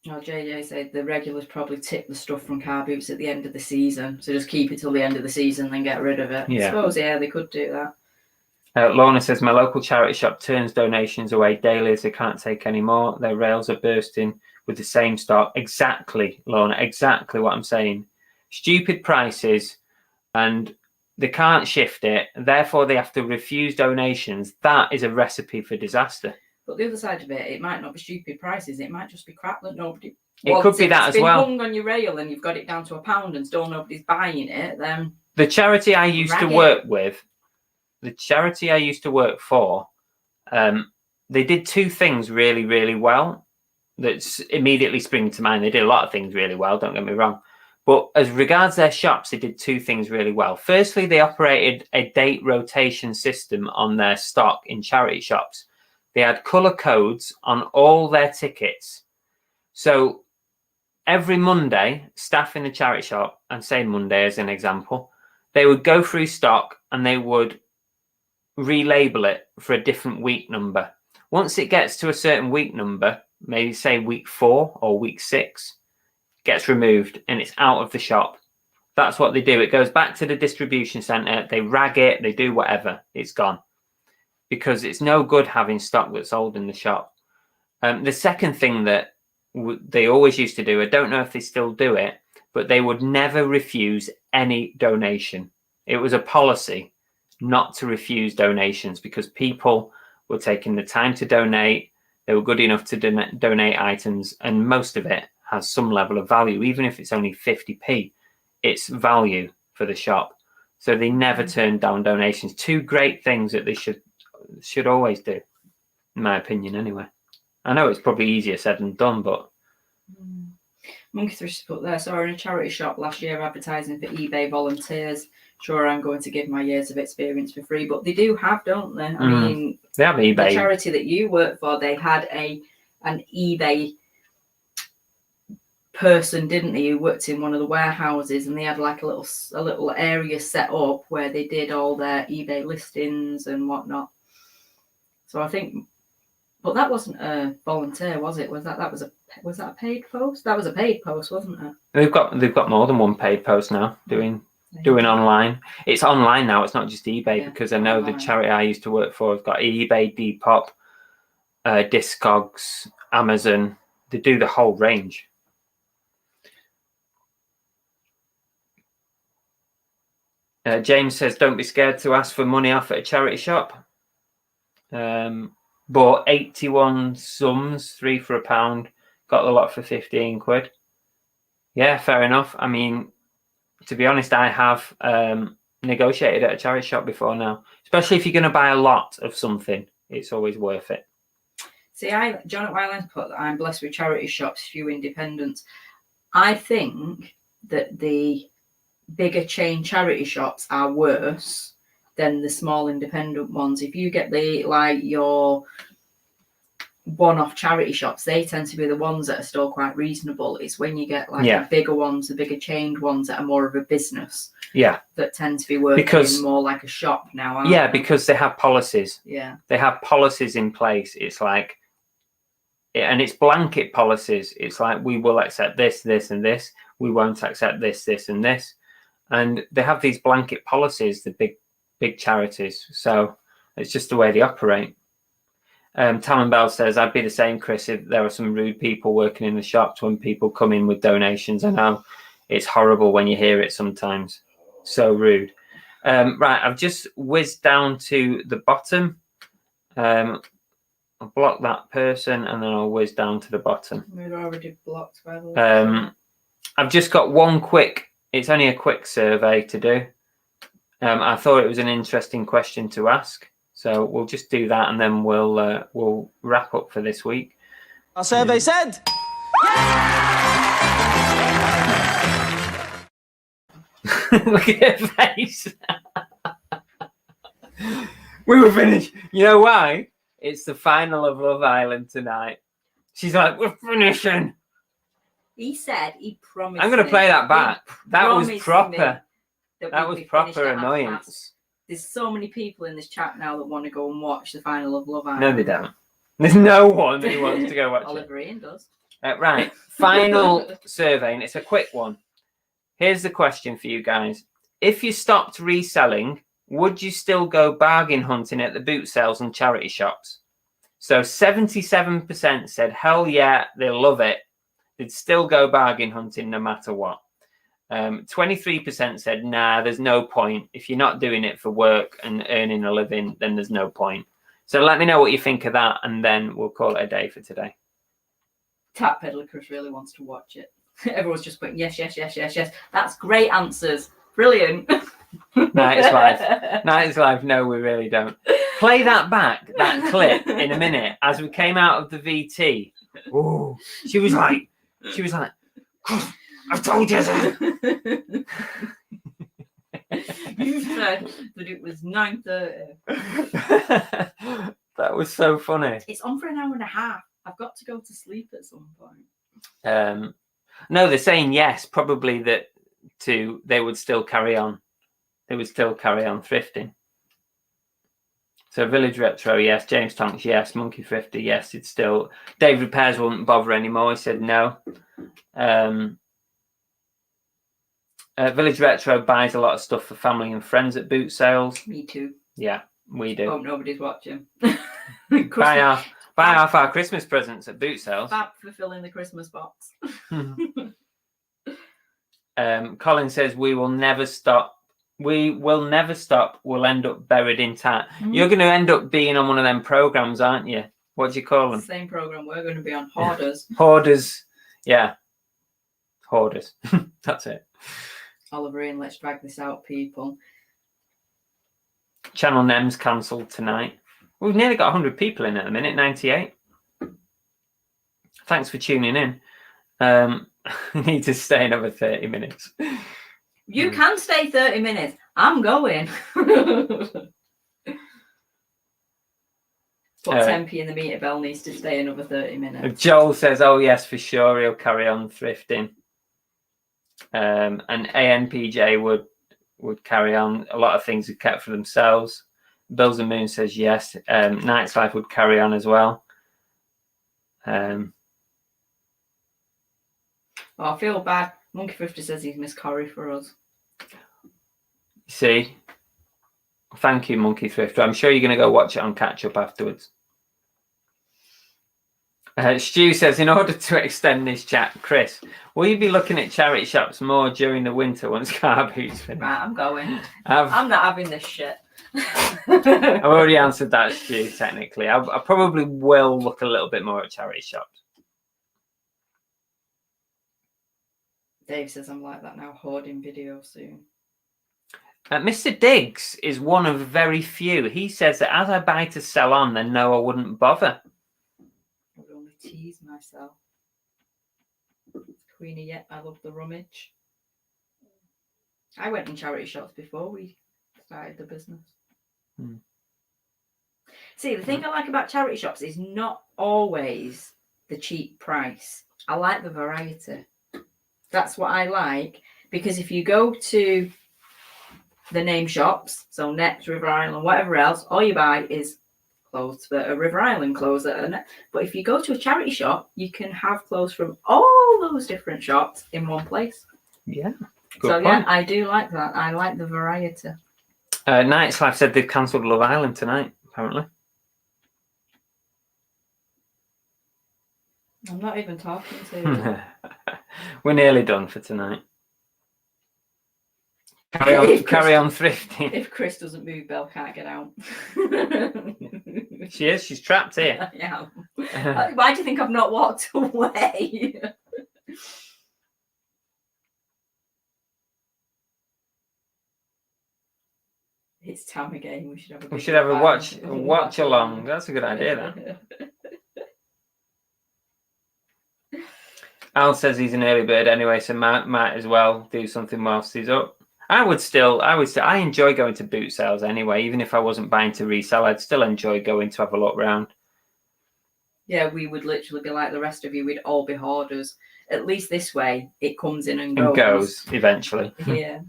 Oh, JJ said the regulars probably tip the stuff from car boots at the end of the season, so just keep it till the end of the season, then get rid of it. Yeah. I suppose, they could do that. Lorna says my local charity shop turns donations away daily as they can't take any more. Their rails are bursting with the same stock. Exactly, Lorna. Exactly what I'm saying. Stupid prices, and they can't shift it. Therefore, they have to refuse donations. That is a recipe for disaster. But the other side of it, it might not be stupid prices. It might just be crap that nobody. It could be that as well. If it's been hung on your rail and you've got it down to £1 and still nobody's buying it, then the charity I used to work with, the charity I used to work for, they did two things really, really well. That's immediately spring to mind. They did a lot of things really well. Don't get me wrong, but as regards their shops, they did two things really well. Firstly, they operated a date rotation system on their stock in charity shops. They had colour codes on all their tickets. So every Monday, staff in the charity shop, and say Monday as an example, they would go through stock and they would relabel it for a different week number. Once it gets to a certain week number, maybe say week 4 or week 6, gets removed and it's out of the shop. That's what they do. It goes back to the distribution centre. They rag it. They do whatever. It's gone. Because it's no good having stock that's old in the shop. The second thing that they always used to do, I don't know if they still do it, but they would never refuse any donation. It was a policy not to refuse donations because people were taking the time to donate. They were good enough to donate items, and most of it has some level of value. Even if it's only 50p, it's value for the shop. So they never turned down donations. Two great things that they should always do, in my opinion anyway. I know it's probably easier said than done, but Monkey Thrift put there, so in a charity shop last year advertising for eBay volunteers. Sure, I'm going to give my years of experience for free, but they do have, don't they? I mean, they have eBay. The charity that you work for, they had an eBay person, didn't they, who worked in one of the warehouses, and they had like a little area set up where they did all their eBay listings and whatnot. So I think, but that wasn't a volunteer, was it? Was that a paid post? That was a paid post, wasn't it? They've got more than one paid post now doing online. It's online now. It's not just eBay, because I know online. The charity I used to work for has got eBay, Depop, Discogs, Amazon. They do the whole range. James says, don't be scared to ask for money off at a charity shop. Bought 81 sums, 3 for £1, got the lot for 15 quid. Yeah, fair enough. I mean, to be honest, I have negotiated at a charity shop before now, especially if you're going to buy a lot of something. It's always worth it. See, John at Wylands put that I'm blessed with charity shops, few independents. I think that the bigger chain charity shops are worse than the small independent ones. If you get your one-off charity shops, they tend to be the ones that are still quite reasonable. It's when you get the bigger ones, the bigger chained ones that are more of a business, that tend to be working more like a shop now, aren't they? Because they have policies. Yeah, they have policies in place. It's like and it's blanket policies. It's like, we will accept this, this, and this. We won't accept this, this, and this. And they have these blanket policies, the big charities. So it's just the way they operate. Talon Bell says, I'd be the same, Chris, if there are some rude people working in the shops when people come in with donations. I know it's horrible when you hear it sometimes. So rude. Right, I've just whizzed down to the bottom. I'll block that person and then I'll whiz down to the bottom. We're already blocked by the way. I've just got one quick, it's only a quick survey to do. I thought it was an interesting question to ask. So we'll just do that and then we'll wrap up for this week. Our survey said. Look at her face. We were finished. You know why? It's the final of Love Island tonight. She's like, we're finishing. He said he promised. I'm going to play that back. That was proper. That was proper annoyance. There's so many people in this chat now that want to go and watch the final of Love Island. No, they don't. There's no one who wants to go watch Oliver Ian does. Right. Final survey, and it's a quick one. Here's the question for you guys. If you stopped reselling, would you still go bargain hunting at the boot sales and charity shops? So 77% said, hell yeah, they love it. They'd still go bargain hunting no matter what. 23% said, nah, there's no point. If you're not doing it for work and earning a living, then there's no point. So let me know what you think of that, and then we'll call it a day for today. Tap Peddler Chris really wants to watch it. Everyone's just putting yes, yes, yes, yes, yes. That's great answers. Brilliant. Night is life. Night is life. No, we really don't. Play that back, that clip, in a minute. As we came out of the VT, oh, she was like, I told you that. You said that it was 9:30. That was so funny. It's on for an hour and a half. I've got to go to sleep at some point. No, they're saying yes, probably that they would still carry on. They would still carry on thrifting. So Village Retro, yes. James Tonks, yes. Monkey 50, yes. It's still. Dave Repairs wouldn't bother anymore. He said no. Village Retro buys a lot of stuff for family and friends at boot sales. Me too. Yeah, we do. Hope nobody's watching. Buy off our Christmas presents at boot sales. Back fulfilling the Christmas box. Colin says, we will never stop. We will never stop. We'll end up buried in time. You're going to end up being on one of them programs, aren't you? What do you call them? Same program we're going to be on. Hoarders. Hoarders. Yeah. Hoarders. That's it. Oliver Ian, let's drag this out, people. Channel Nem's cancelled tonight. We've nearly got 100 people in at the minute, 98. Thanks for tuning in. We need to stay another 30 minutes. You can stay 30 minutes. I'm going. But 10p in the meter bell needs to stay another 30 minutes. Joel says, oh, yes, for sure, he'll carry on thrifting. And ANPJ would carry on. A lot of things are kept for themselves. Bills and Moon says yes. Night's Life would carry on as well. Oh, I feel bad. Monkey 50 says he's missed Corrie for us. See? Thank you, Monkey Thrifter. I'm sure you're going to go watch it on catch up afterwards. Stu says, in order to extend this chat, Chris, will you be looking at charity shops more during the winter once car boots finish? Right, I'm going. I'm not having this shit. I've already answered that, Stu, technically. I probably will look a little bit more at charity shops. Dave says I'm like that now, hoarding video soon. Mr. Diggs is one of very few. He says that as I buy to sell on, then no, I wouldn't bother. I would only tease myself. Queenie, yet I love the rummage. I went in charity shops before we started the business. See, the thing I like about charity shops is not always the cheap price. I like the variety. That's what I like, because if you go to the name shops, so Next, River Island, whatever else, all you buy is clothes that are River Island clothes that are. But if you go to a charity shop, you can have clothes from all those different shops in one place. Yeah. Good point. I do like that. I like the variety. Night's Life said they've cancelled Love Island tonight, apparently. I'm not even talking to you. We're nearly done for tonight. Carry on thrifting. If Chris doesn't move, Belle can't get out. She is. She's trapped here. Yeah. Why do you think I've not walked away? It's time again. We should have a watch along. That's a good idea. That. Al says he's an early bird anyway, so might as well do something whilst he's up. I enjoy going to boot sales anyway. Even if I wasn't buying to resell, I'd still enjoy going to have a look round. Yeah, we would literally be like the rest of you. We'd all be hoarders. At least this way, it comes in and goes eventually. Yeah.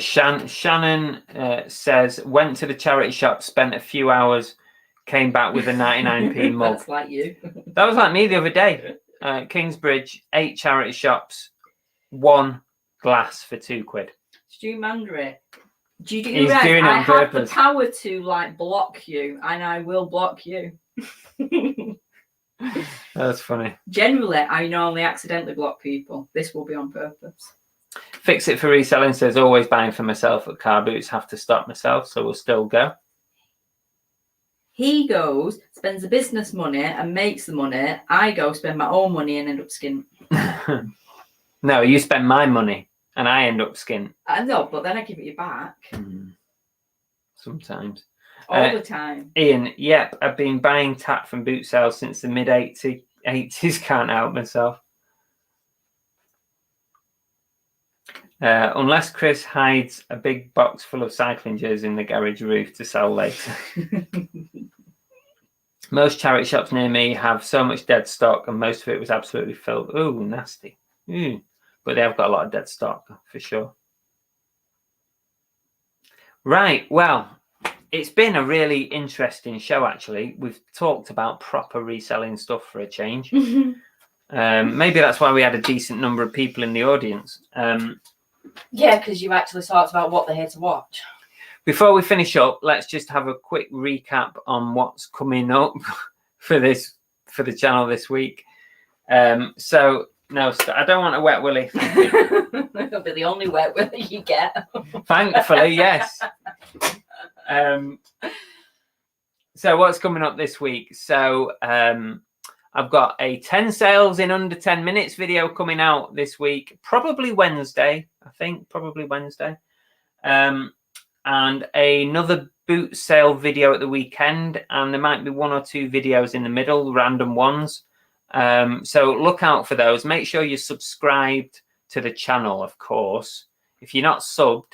Shannon says, went to the charity shop, spent a few hours, came back with a 99p mug. That's like you. That was like me the other day. Kingsbridge, 8 charity shops, 1 glass for £2. Stu Mandry, do you do He's right? doing it on I purpose. have the power to like block you, and I will block you. That's funny. Generally, I normally accidentally block people. This will be on purpose. Fix It for Reselling says, always buying for myself at car boots, have to stop myself, so we'll still go. He goes, spends the business money and makes the money. I go spend my own money and end up skint. No, you spend my money and I end up skint. I know, but then I give it you back. Sometimes. All the time. Ian, yep, I've been buying tat from boot sales since the mid-80s. Can't help myself. Unless Chris hides a big box full of cycling jerseys in the garage roof to sell later. Most charity shops near me have so much dead stock, and most of it was absolutely filled. Ooh, nasty. But they have got a lot of dead stock, for sure. Right, well, it's been a really interesting show, actually. We've talked about proper reselling stuff for a change. Maybe that's why we had a decent number of people in the audience. Yeah, because you actually talked about what they're here to watch. Before we finish up, let's just have a quick recap on what's coming up for the channel this week. So no, I don't want a wet willy. That'll be the only wet willy you get. Thankfully, yes. So what's coming up this week? So I've got a 10 sales in under 10 minutes video coming out this week, probably Wednesday, I think, probably Wednesday. And another boot sale video at the weekend, and there might be 1 or 2 videos in the middle, random ones. So look out for those. Make sure you're subscribed to the channel, of course. If you're not subbed,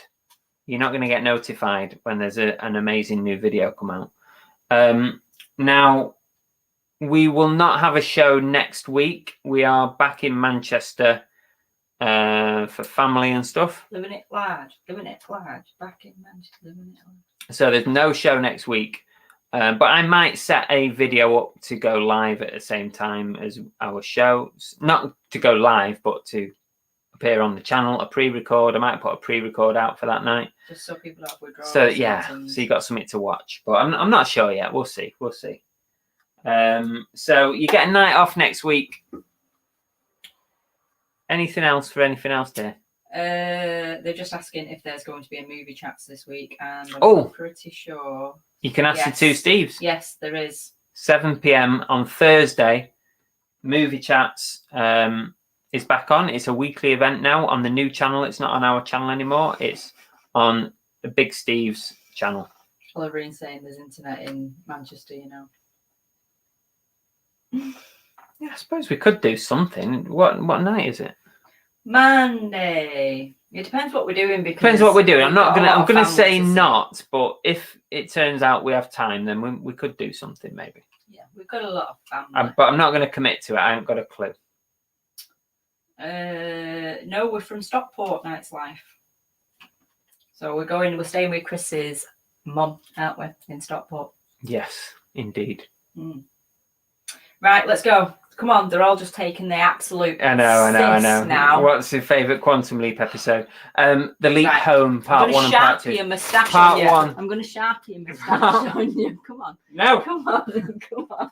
you're not going to get notified when there's an amazing new video come out. Now, we will not have a show next week. We are back in Manchester for family and stuff. Living it large. Back in Manchester, living it large. So there's no show next week. But I might set a video up to go live at the same time as our show. Not to go live, but to appear on the channel, a pre-record. I might put a pre-record out for that night. Just so people have withdrawals. So yeah, so you got something to watch. But I'm not sure yet. We'll see. So you get a night off next week. Anything else there? They're just asking if there's going to be a movie chats this week, and I'm pretty sure you can ask the 2 Steves. Yes, there is. 7 p.m. on Thursday. Movie chats is back on. It's a weekly event now on the new channel. It's not on our channel anymore. It's on the Big Steve's channel. Oliverine saying there's internet in Manchester, you know. Yeah, I suppose we could do something. What night is it? Monday. It depends what we're doing. Because depends what we're doing. I'm gonna say not, but if it turns out we have time, then we could do something maybe. Yeah, we've got a lot of family. But I'm not going to commit to it. I haven't got a clue. No, we're from Stockport, Night's Life. So we're staying with Chris's Mum, aren't we, in Stockport? Yes, indeed. Right, let's go. Come on, they're all just taking the absolute I know. now. What's your favourite Quantum Leap episode? The Leap Home, part 1 and part 2. I'm going to sharpie your moustache Part on you. 1. I'm going to sharpie your moustache on you. Come on. No. Come on. Come on.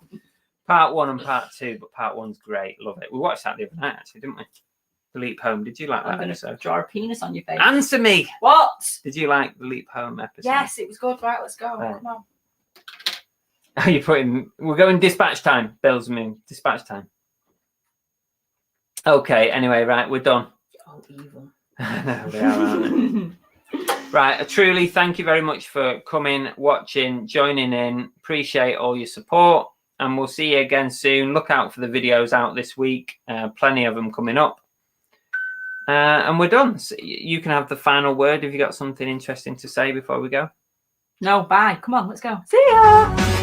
Part 1 and part 2, but part 1's great. Love it. We watched that the other night, actually, didn't we? The Leap Home. Did you like that episode? I'm going to draw a penis on your face. Answer me. What? Did you like the Leap Home episode? Yes, it was good. Right, let's go. Right. Come on. Are you putting... We're going dispatch time. Bill's moon. Dispatch time. Okay, anyway, right, we're done. Oh, evil. No, they are, aren't they? Right, truly, thank you very much for coming, watching, joining in. Appreciate all your support, and we'll see you again soon. Look out for the videos out this week. Plenty of them coming up. And we're done. So you can have the final word if you got something interesting to say before we go. No, bye. Come on, let's go. See ya.